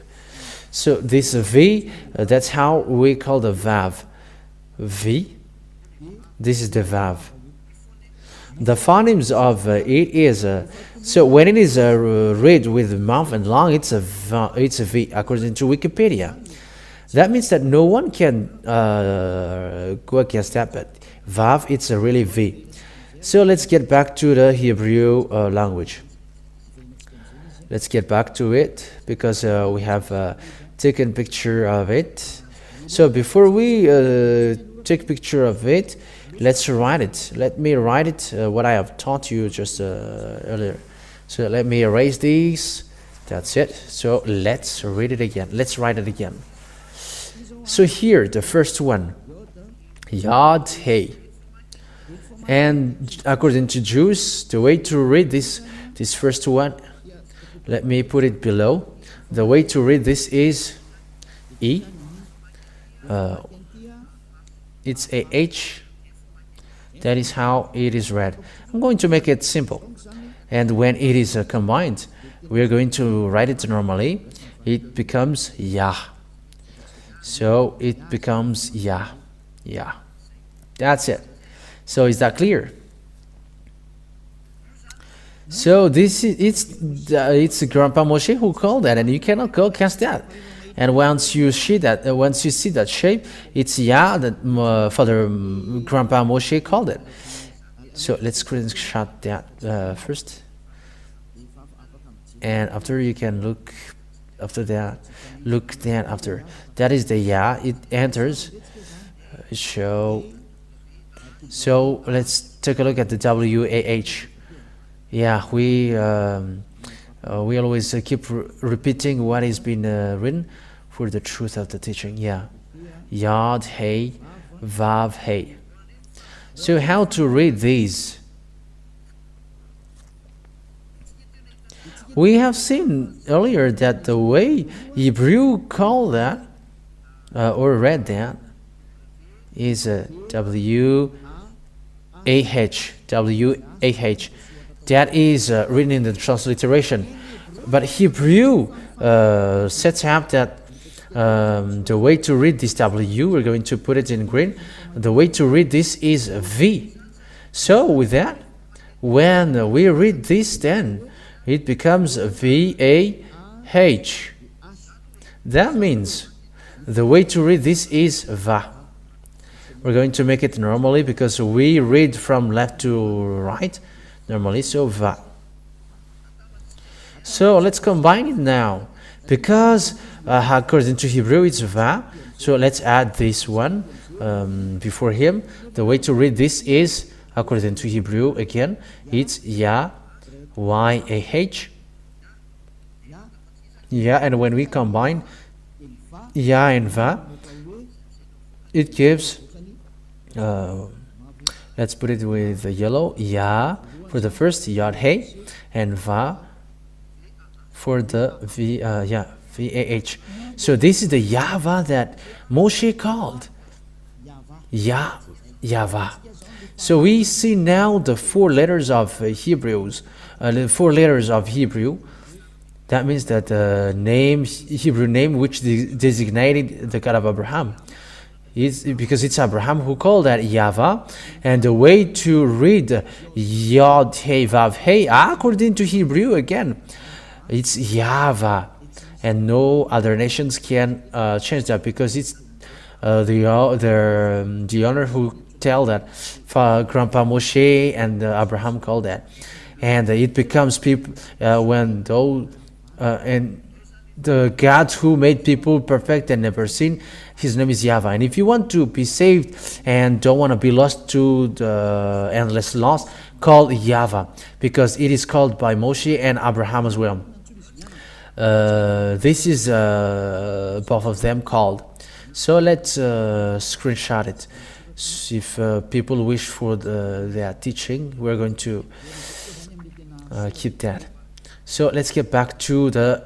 So this V, that's how we call the Vav. V. This is the Vav. The phonemes of it is so when it is read with mouth and lung, it's a V according to Wikipedia. That means that no one can go against that. But Vav, it's a really V. So let's get back to the Hebrew language. Let's get back to it because we have taken picture of it. So before we take picture of it, let's write it. Let me write it what I have taught you just earlier. So let me erase these. That's it. So let's read it again. Let's write it again. So here, the first one, Yod Hey. And according to Jews, the way to read this first one, let me put it below. The way to read this is E, it's a H. That is how it is read. I'm going to make it simple. And when it is combined, we are going to write it normally. It becomes Yah. So it becomes Yah. Yah. That's it. So is that clear? So this is it's Grandpa Moshe who called that, and you cannot go against that. And once you see that shape, it's Yah that Father Grandpa Moshe called it. So let's screenshot that first, and after you can look after that. Look then after that is the Yah. It enters. So let's take a look at the WAH. Yeah, we always keep repeating what has been written for the truth of the teaching. Yeah, Yod Hey Vav Hey. So how to read these? We have seen earlier that the way Hebrew call that or read that is W-A-H. That is written in the transliteration. But Hebrew sets up that the way to read this W, we're going to put it in green. The way to read this is V. So with that, when we read this, then it becomes V-A-H. That means the way to read this is Va. We're going to make it normally because we read from left to right normally, so Va. So let's combine it now. Because according to Hebrew it's Va, so let's add this one before him. The way to read this is, according to Hebrew, again, it's YAH YAH. Yeah, and when we combine Ya and Va, it gives, let's put it with the yellow, Ya for the first, Yod Hey, and Va for the VAH. So this is the YAHVAH that Moshe called YAH YAHVAH. So we see now the four letters of Hebrews, the four letters of Hebrew. That means that the name, Hebrew name, which designated the God of Abraham, is because it's Abraham who called that YAHVAH. And the way to read Yod Hey Vav Hey, according to Hebrew, again, it's YAHVAH, and no other nations can change that, because it's the owner who tell that Grandpa Moshe and Abraham called that, and it becomes people when those and the God who made people perfect and never sin, his name is YAHVAH. And if you want to be saved and don't want to be lost to the endless loss, call YAHVAH, because it is called by Moshe and Abraham as well. This is both of them called. So let's screenshot it. If people wish for their teaching, we're going to keep that. So let's get back to the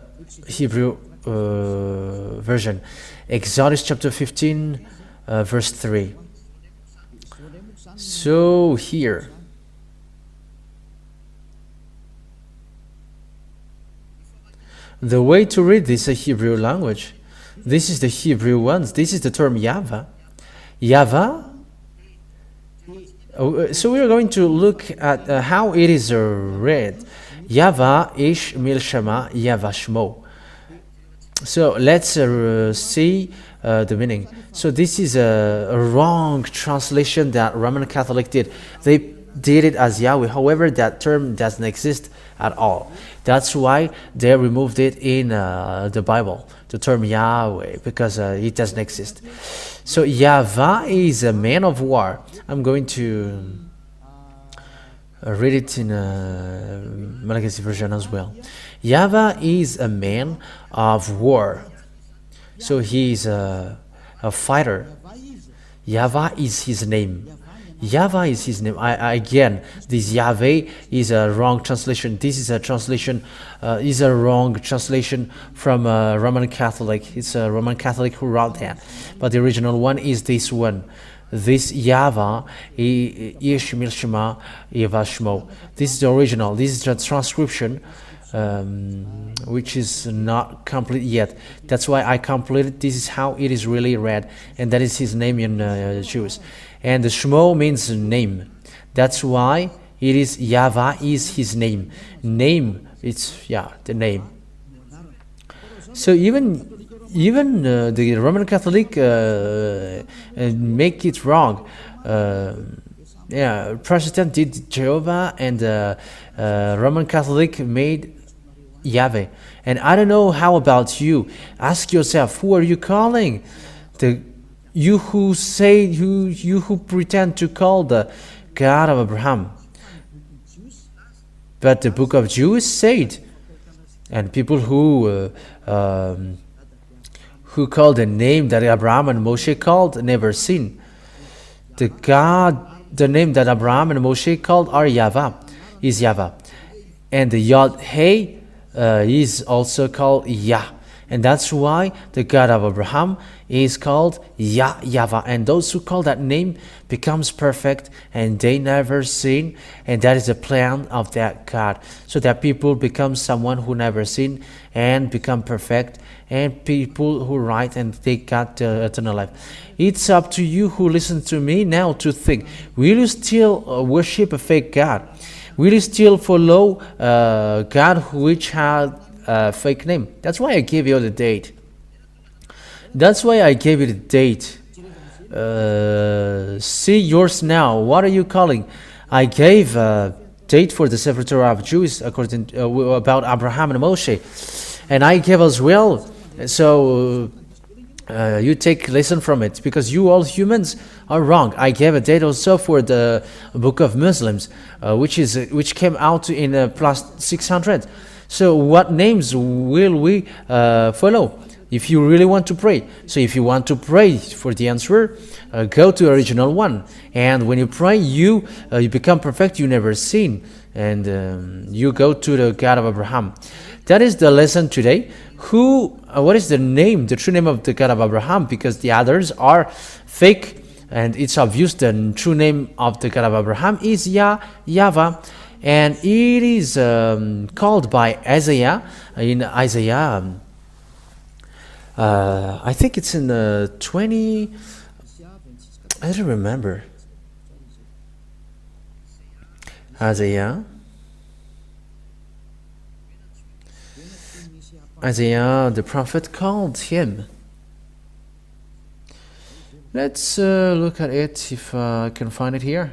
Hebrew version. Exodus chapter 15, verse 3. So here, the way to read this Hebrew language, this is the Hebrew ones. This is the term YAHVAH. YAHVAH. So we are going to look at how it is read. YAHVAH ish milshama YAHVAH shmo. So let's see the meaning. So this is a wrong translation that Roman Catholic did. They did it as Yahweh. However, that term doesn't exist at all. That's why they removed it in the Bible, the term Yahweh, because it doesn't exist. So YAHVAH is a man of war. I'm going to read it in a Malagasy version as well. YAHVAH is a man of war. So he is a fighter. YAHVAH is his name. Yahweh is his name. Again, this Yahweh is a wrong translation. This is a translation, is a wrong translation from Roman Catholic. It's a Roman Catholic who wrote that. But the original one is this one. This YAHVAH, Yeshmil Shema, YAHVAH Shmo. This is the original. This is the transcription, which is not complete yet. That's why I completed. This is how it is really read, and that is his name in Jewish. And the Shmo means name. That's why it is YAHVAH is his name. Name, it's the name. So even the Roman Catholic make it wrong. Protestant did Jehovah, and Roman Catholic made Yahweh. And I don't know how about you. Ask yourself, who are you calling? You who pretend to call the God of Abraham. But the book of Jews said, and people who called the name that Abraham and Moshe called never seen. The name that Abraham and Moshe called are YAHVAH, is YAHVAH. And the YAH is also called Yah. And that's why the God of Abraham is called YAH YAHVAH. And those who call that name becomes perfect, and they never sin. And that is the plan of that God. So that people become someone who never sin and become perfect. And people who write and they got eternal life. It's up to you who listen to me now to think, will you still worship a fake God? Will you still follow God which had a fake name? That's why I gave you the date. That's why I gave you the date. See yours now. What are you calling? I gave a date for the Sefer Torah of Jews according about Abraham and Moshe, and I gave as well. So you take lesson from it, because you all humans are wrong. I gave a date also for the book of Muslims, which came out in plus 600. So what names will we follow if you really want to pray? So if you want to pray for the answer, go to original one, and when you pray, you become perfect. You never sin, and you go to the God of Abraham. That is the lesson today. What is the name, the true name of the God of Abraham? Because the others are fake, and it's obvious the true name of the God of Abraham is YAH YAHVAH, and it is called by Isaiah in Isaiah. I think it's in 20. I don't remember. Isaiah, the prophet, called him. Let's look at it if I can find it here.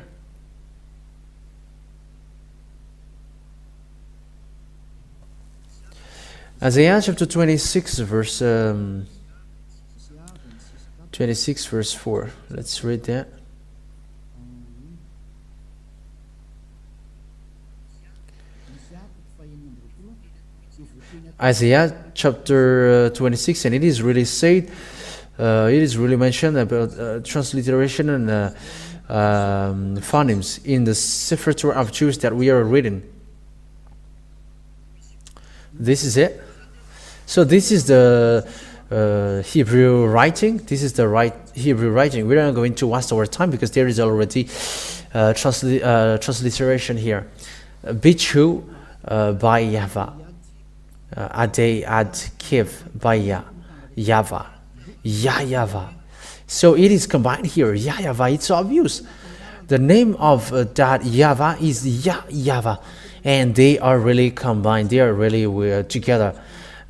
Isaiah chapter 26, verse 4. Let's read that. Isaiah chapter 26, and it is really said, it is really mentioned about transliteration and phonemes in the Sefer Torah of Jews that we are reading. This is it. So this is the Hebrew writing. This is the right Hebrew writing. We're not going to waste our time because there is already transliteration here. Bichu by YAHVAH. Adei ad kiv by YAHVAH. YAH YAHVAH. So it is combined here. YAH YAHVAH. It's obvious. The name of that YAHVAH is YAH YAHVAH, and they are really combined. They are really together.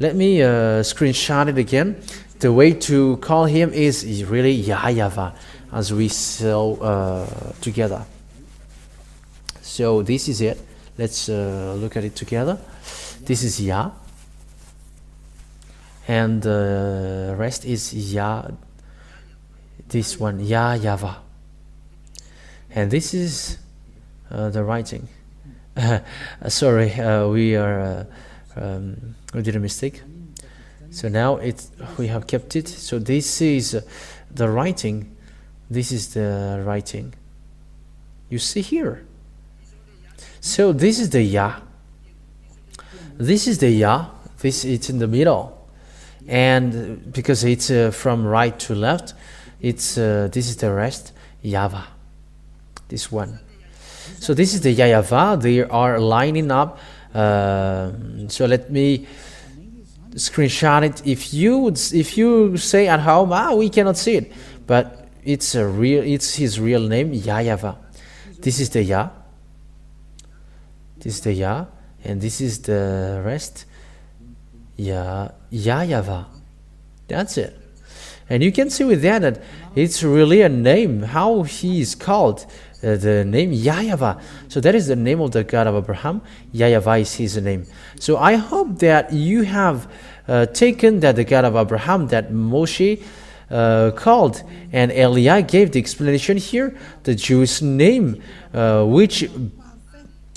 Let me screenshot it again. The way to call him is really YAH YAHVAH, as we saw together. So this is it. Let's look at it together. This is Yah, and the rest is Yah. This one, YAH YAHVAH, and this is the writing. Sorry, we did a mistake. So now we have kept it. So this is the writing. This is the writing. You see here. So this is the Yah. This is the Yah. It's in the middle. And because it's from right to left, this is the rest, YAHVAH. This one. So this is the YAH YAHVAH. They are lining up. So let me screenshot it. If you say at home, we cannot see it, but it's his real name, YAH YAHVAH. This is the Yah. This is the Yah, and this is the rest. YAH YAHVAH. That's it. And you can see with that it's really a name, how he is called, the name YAH YAHVAH. So that is the name of the God of Abraham. YAH YAHVAH is his name. So I hope that you have taken that the God of Abraham that Moshe called, and Eliah gave the explanation here, the Jewish name, which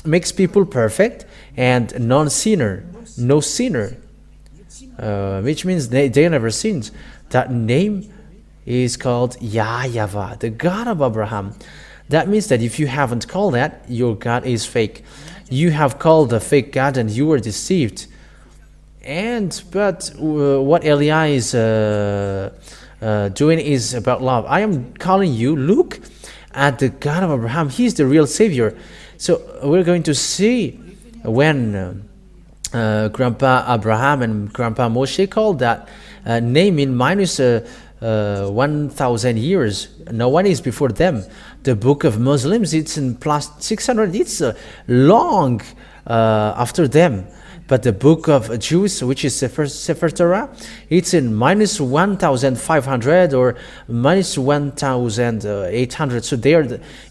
makes people perfect and non-sinner, no sinner, which means they never sinned. That name is called YAH YAHVAH, the God of Abraham. That means that if you haven't called that, your God is fake. You have called a fake God and you were deceived. But what Eliah is doing is about love. I am calling you, look at the God of Abraham. He's the real Savior. So we're going to see when Grandpa Abraham and Grandpa Moshe called that name in minus 1,000 years. No one is before them. The book of Muslims, it's in plus 600. It's long after them. But the book of Jews, which is Sefer Torah, it's in minus 1,500 or minus 1,800. So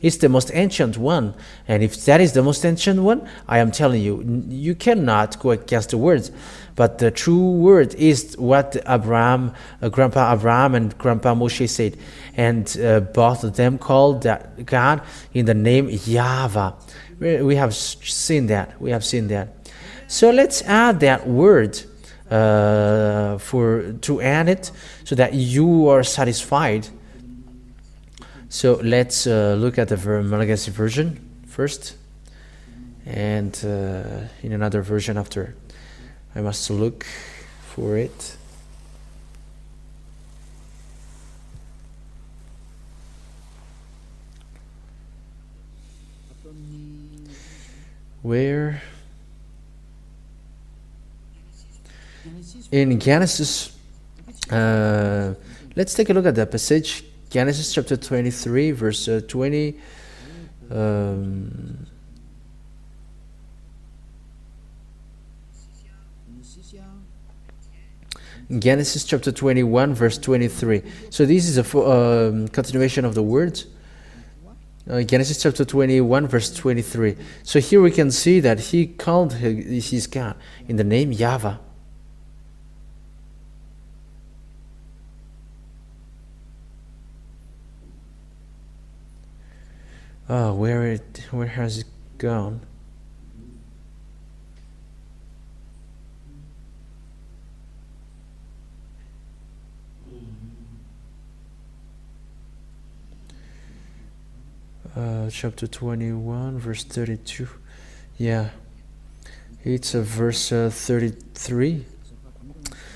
it's the most ancient one. And if that is the most ancient one, I am telling you, you cannot go against the words. But the true word is what Grandpa Abraham and Grandpa Moshe said. And both of them called that God in the name YAHVAH. We have seen that. We have seen that. So let's add that word to add it so that you are satisfied. So let's look at the Malagasy version first, and in another version after. I must look for it. Where? In Genesis, let's take a look at the passage. Genesis chapter 23, verse 20. Genesis chapter 21, verse 23. So this is a continuation of the words. Genesis chapter 21, verse 23. So here we can see that he called his God in the name YAHVAH. Oh, where has it gone? Chapter 21, verse 32. Yeah, it's verse 33.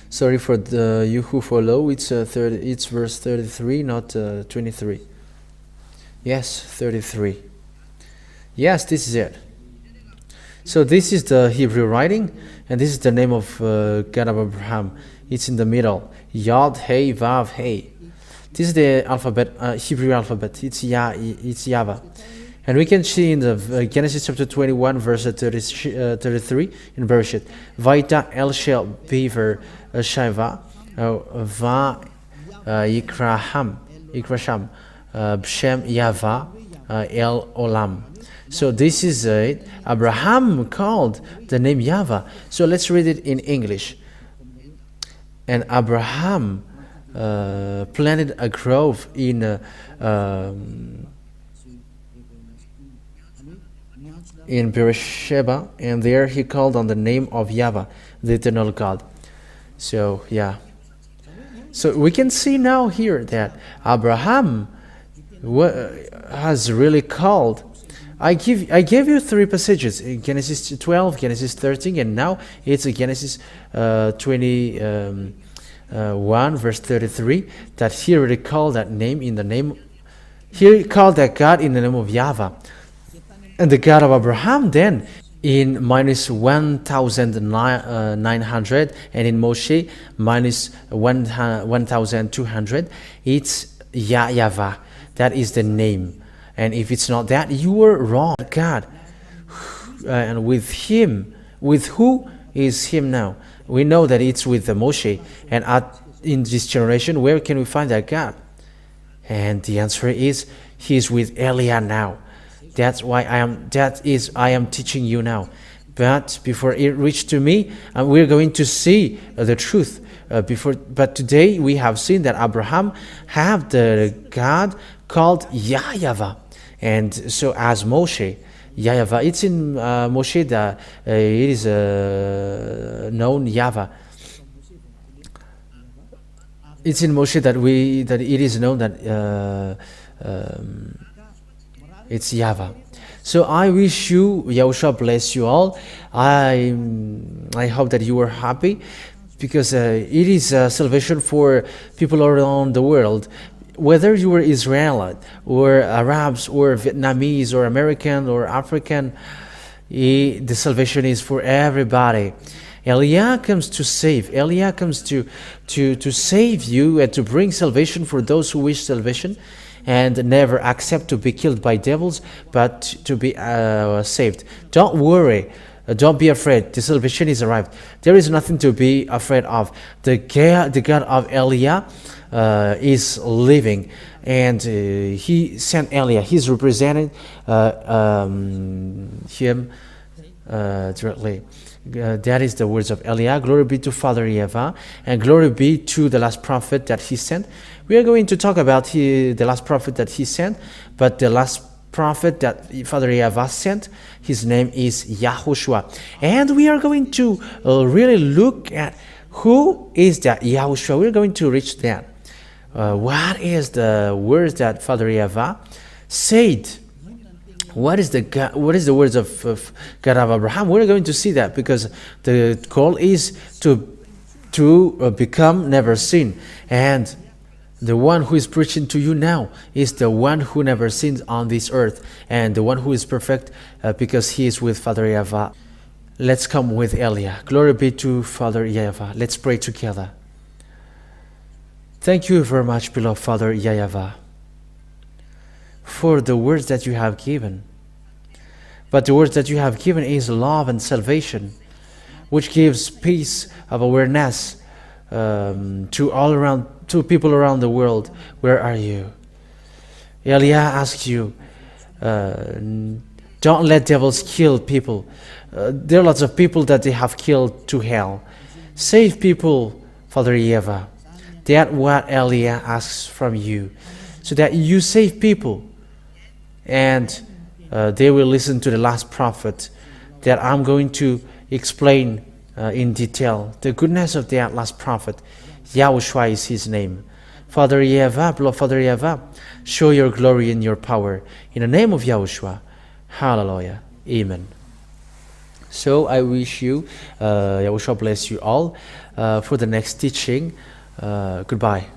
Sorry for you who follow. It's verse 33, not 23. Yes, 33. Yes, this is it. So this is the Hebrew writing, and this is the name of God of Abraham. It's in the middle. Yod, Hey, Vav, Hey. This is the alphabet, Hebrew alphabet. It's YAHVAH. And we can see in the Genesis chapter 21, verse 33 in Bereshit. Vaita El Shel Beaver Shaiva Va Yikrasham B'Shem YAHVAH El Olam. So this is it. Abraham called the name YAHVAH. So let's read it in English. And Abraham planted a grove in Beersheba, and there he called on the name of YAHVAH, the eternal God. So yeah. So we can see now here that Abraham has really called I gave you three passages in Genesis 12, Genesis 13, and now it's Genesis 21 verse 33 that he already called that name in the name. He called that God in the name of Yahweh, and the God of Abraham then in minus 1,900, and in Moshe minus 1,200. It's YAH YAHVAH. That is the name. And if it's not that, you were wrong. God, and with him, with who is him now? We know that it's with the Moshe. And in this generation, where can we find that God? And the answer is, he's with Eliah now. That's why I am teaching you now. But before it reached to me, we're going to see the truth. But today we have seen that Abraham have the God called YAH YAHVAH. And so as Moshe, YAH YAHVAH, it's in Moshe that it is known Yahweh. It's in Moshe that it is known that it's Yahweh. So I wish you, Yahushua bless you all. I hope that you are happy, because it is salvation for people around the world. Whether you are Israelite or Arabs or Vietnamese or American or African, the salvation is for everybody. Eliah comes to save. Eliah comes to save you and to bring salvation for those who wish salvation and never accept to be killed by devils, but to be saved. Don't worry. Don't be afraid. The salvation is arrived. There is nothing to be afraid of. The God of Eliah is living, and he sent Eliah. He's representing him directly. That is the words of Eliah. Glory be to Father YAHVAH, and glory be to the last prophet that he sent. We are going to talk about the last prophet that he sent, but the last prophet that Father YAHVAH sent, his name is YAHOSHUAH. And we are going to really look at who is that YAHOSHUAH. We're going to reach that. What is the words that Father YAHVAH said? What is the words of God of Abraham? We're going to see that, because the goal is to become never sin. And the one who is preaching to you now is the one who never sinned on this earth, and the one who is perfect because he is with Father YAHVAH. Let's come with Eliah. Glory be to Father YAHVAH. Let's pray together. Thank you very much, beloved Father YAH YAHVAH, for the words that you have given. But the words that you have given is love and salvation, which gives peace of awareness to people around the world. Where are you? Eliah asks you, don't let devils kill people. There are lots of people that they have killed to hell. Save people, Father YAHVAH. That's what Eliah asks from you, so that you save people, and they will listen to the last prophet that I'm going to explain in detail. The goodness of that last prophet, YAHOSHUAH is his name. Father YAHVAH, beloved Father YAHVAH, show your glory and your power. In the name of YAHOSHUAH, hallelujah, amen. So I wish you, YAHOSHUAH bless you all for the next teaching. Goodbye.